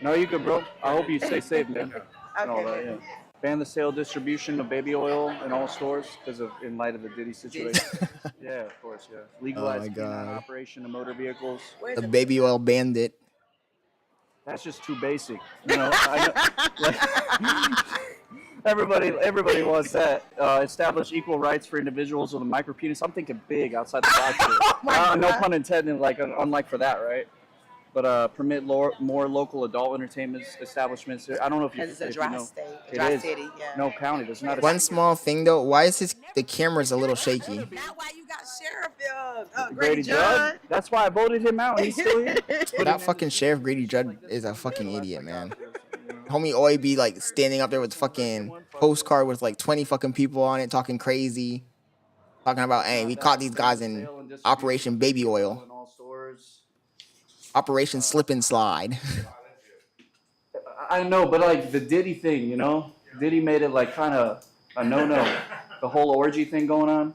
No, you good, bro. I hope you stay safe, man. And all that, yeah. Ban the sale distribution of baby oil in all stores because of in light of the Diddy situation. Yeah, of course, yeah. Legalize operation of motor vehicles. The baby oil bandit. That's just too basic, you know. Everybody wants that. Establish equal rights for individuals with a micro penis. I'm thinking big outside the box here. No pun intended. Like unlike for that, right? But permit more local adult entertainment establishments. I don't know if you. It's a dry state, dry city. Yeah. No county. There's not. One small thing though. Why is the camera's a little shaky? Not why you got Sheriff Grady Judd. That's why I voted him out. And he's still here. That fucking Sheriff Grady Judd is a fucking idiot, man. Homie Oi be like standing up there with fucking postcard with like 20 fucking people on it, talking crazy, talking about, hey, we caught these guys in Operation Baby Oil, Operation Slip and Slide. I know, but like the Diddy thing, you know, Diddy made it like kind of a no-no, the whole orgy thing going on,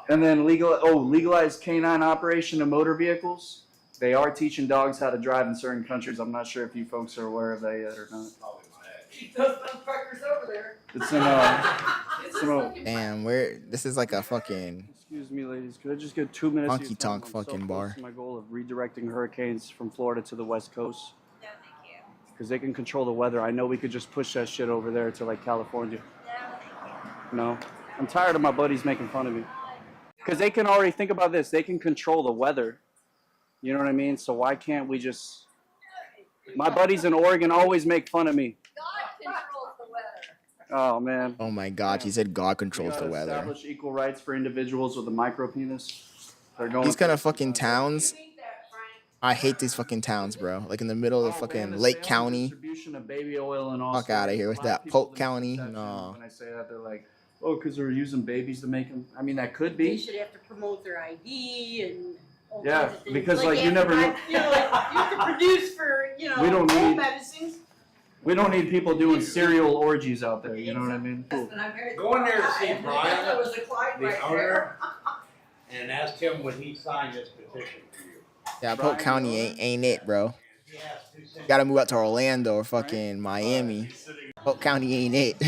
and then legalized canine operation of motor vehicles. They are teaching dogs how to drive in certain countries. I'm not sure if you folks are aware of that yet or not. It's in Damn, this is like a fucking. Excuse me, ladies. Could I just get 2 minutes? Honky tonk fucking bar. My goal of redirecting hurricanes from Florida to the West Coast. No, thank you. Because they can control the weather. I know we could just push that shit over there to like California. No, thank you. No, I'm tired of my buddies making fun of me. Because they can already think about this. They can control the weather. You know what I mean? So why can't we just? My buddies in Oregon always make fun of me. God controls the weather. Oh man. Oh my God, he said God controls the weather. Establish equal rights for individuals with a micro penis. These kind of fucking towns. I hate these fucking towns, bro. Like in the middle of fucking Lake County. Distribution of baby oil and all. Fuck out of here with that. Polk County. No. When I say that, they're like, oh, because they're using babies to make them. I mean, that could be. They should have to promote their ID and. Yeah, because like you never know. You know, like you have to produce for we don't need medicines. We don't need people doing serial orgies out there. You know what I mean? Cool. Go in there to see Brian, That was a Clyde the right owner, there. and ask him when he signed this petition for you. Yeah, Polk County ain't it, bro. You gotta move out to Orlando or fucking Miami. Polk County ain't it.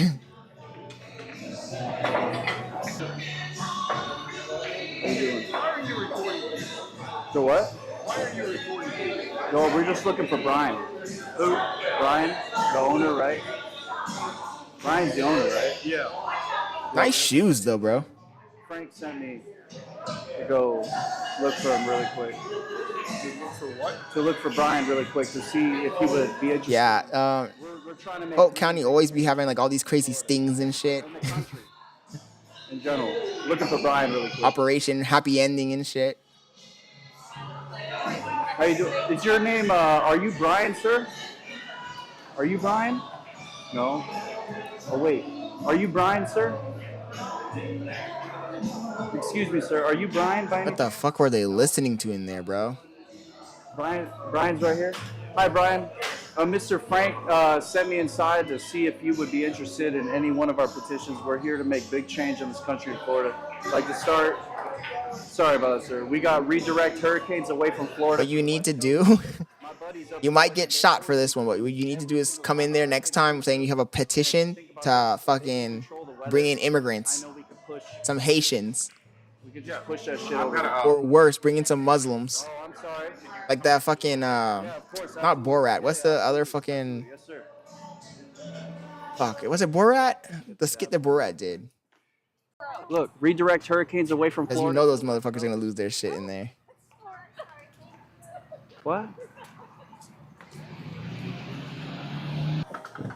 So what? Why are you recording? No, we're just looking for Brian. Who? Brian, the owner, right? Brian's the owner, right? Yeah. Nice shoes though, bro. Frank sent me to go look for him really quick. To look for what? To look for Brian really quick to see if he would be interested. Yeah, we're trying to make Polk County always be having like all these crazy stings and shit. In general, looking for Brian really quick. Operation Happy Ending and shit. How you doing? Is your name, are you Brian, sir? Are you Brian? No. Oh, wait. Are you Brian, sir? Excuse me, sir. Are you Brian? What the fuck were they listening to in there, bro? Brian's right here. Hi, Brian. Mr. Frank sent me inside to see if you would be interested in any one of our petitions. We're here to make big change in this country in Florida. I'd like to start. Sorry about that, sir. We got redirect hurricanes away from Florida. What you need to do, you might get shot for this one. What you need to do is come in there next time saying you have a petition to fucking bring in immigrants, some Haitians, We could just push that shit over. or worse, bring in some Muslims, Oh, I'm sorry. like that fucking not Borat. What's the other fucking? Yes, sir. Fuck, was it Borat? The skit that Borat did. Look, redirect hurricanes away from Because you Florida. know those motherfuckers are gonna lose their shit in there. What?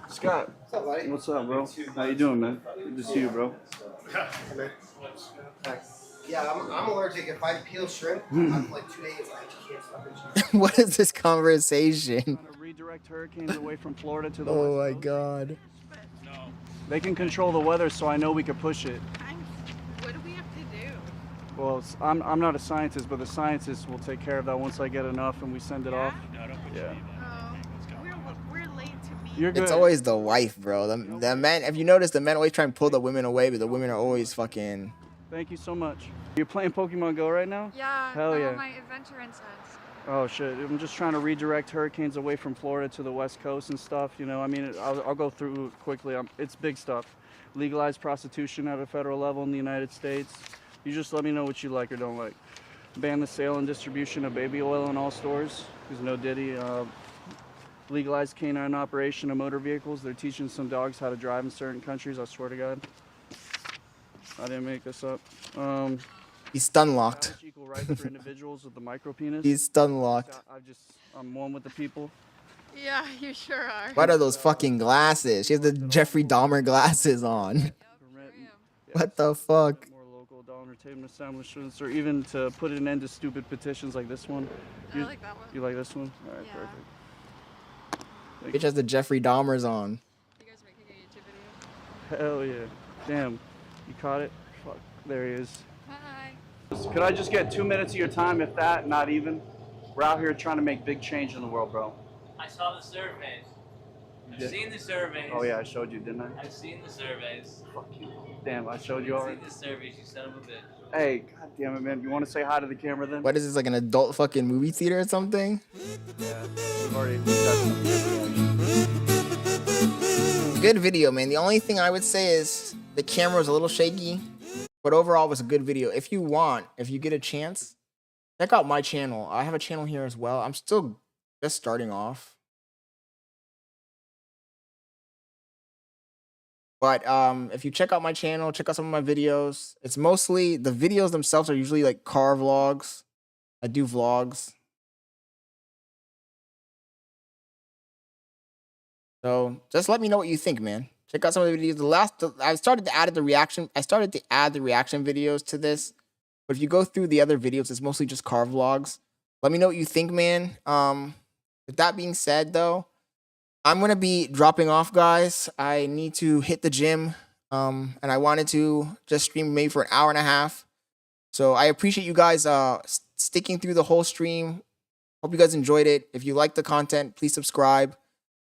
Scott. What's up, buddy? What's up, bro? How you doing, man? Good to see you, bro. Yeah, I'm allergic. If I peel shrimp, I'm like 2 days. I just can't stop it. What is this conversation? Redirect hurricanes away from Florida to the Oh west. my god. They can control the weather, so I know we could push it. What do we have to do? Well, I'm not a scientist, but the scientists will take care of that once I get enough and we send it off. Yeah. We're late to meet. You're good. It's always the wife, bro. The men, if you notice, the men always try and pull the women away, but the women are always fucking. Thank you so much. You're playing Pokemon Go right now? Yeah. Hell yeah. My adventure incense. Oh shit! I'm just trying to redirect hurricanes away from Florida to the West Coast and stuff. You know, I mean, I'll go through it quickly. It's big stuff. Legalize prostitution at a federal level in the United States. You just let me know what you like or don't like. Ban the sale and distribution of baby oil in all stores. There's no Diddy. Legalize canine operation of motor vehicles. They're teaching some dogs how to drive in certain countries. I swear to God. I didn't make this up. He's stun locked. Equal rights for individuals with the micro penis. He's stun locked. I'm one with the people. Yeah, you sure are. What are those fucking glasses? She has the Jeffrey Dahmer glasses on. What the fuck? More local adult entertainment establishments, or even to put an end to stupid petitions like this one. I like that one. You like this one? All right, Yeah. perfect. Bitch has the Jeffrey Dahmers on. Hell yeah. Damn. You caught it? Fuck. There he is. Hi. Could I just get 2 minutes of your time, if that, not even? We're out here trying to make big change in the world, bro. I saw the surveys. Yeah. I've seen the surveys. Oh yeah, I showed you, didn't I? I've seen the surveys. Fuck you. Damn, I showed you I've already. seen the surveys, you son of a bitch. Hey, god damn it, man. You want to say hi to the camera then? What is this, like an adult fucking movie theater or something? Yeah, we've already got some good reaction. Good video, man. The only thing I would say is the camera was a little shaky, but overall it was a good video. If you get a chance, check out my channel. I have a channel here as well. I'm still just starting off. But if you check out my channel, check out some of my videos. It's mostly, the videos themselves are usually like car vlogs. I do vlogs. So just let me know what you think, man. Check out some of the videos. I started to add the reaction videos to this. But if you go through the other videos, it's mostly just car vlogs. Let me know what you think, man. With that being said, though, I'm going to be dropping off, guys. I need to hit the gym. And I wanted to just stream maybe for an hour and a half. So I appreciate you guys sticking through the whole stream. Hope you guys enjoyed it. If you like the content, please subscribe.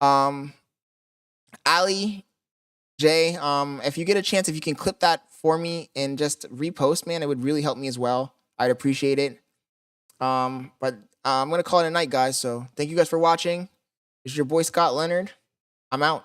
Ali, Jay, if you get a chance, if you can clip that for me and just repost, man, it would really help me as well. I'd appreciate it. But I'm going to call it a night, guys. So thank you guys for watching. This is your boy, Scott Leonard. I'm out.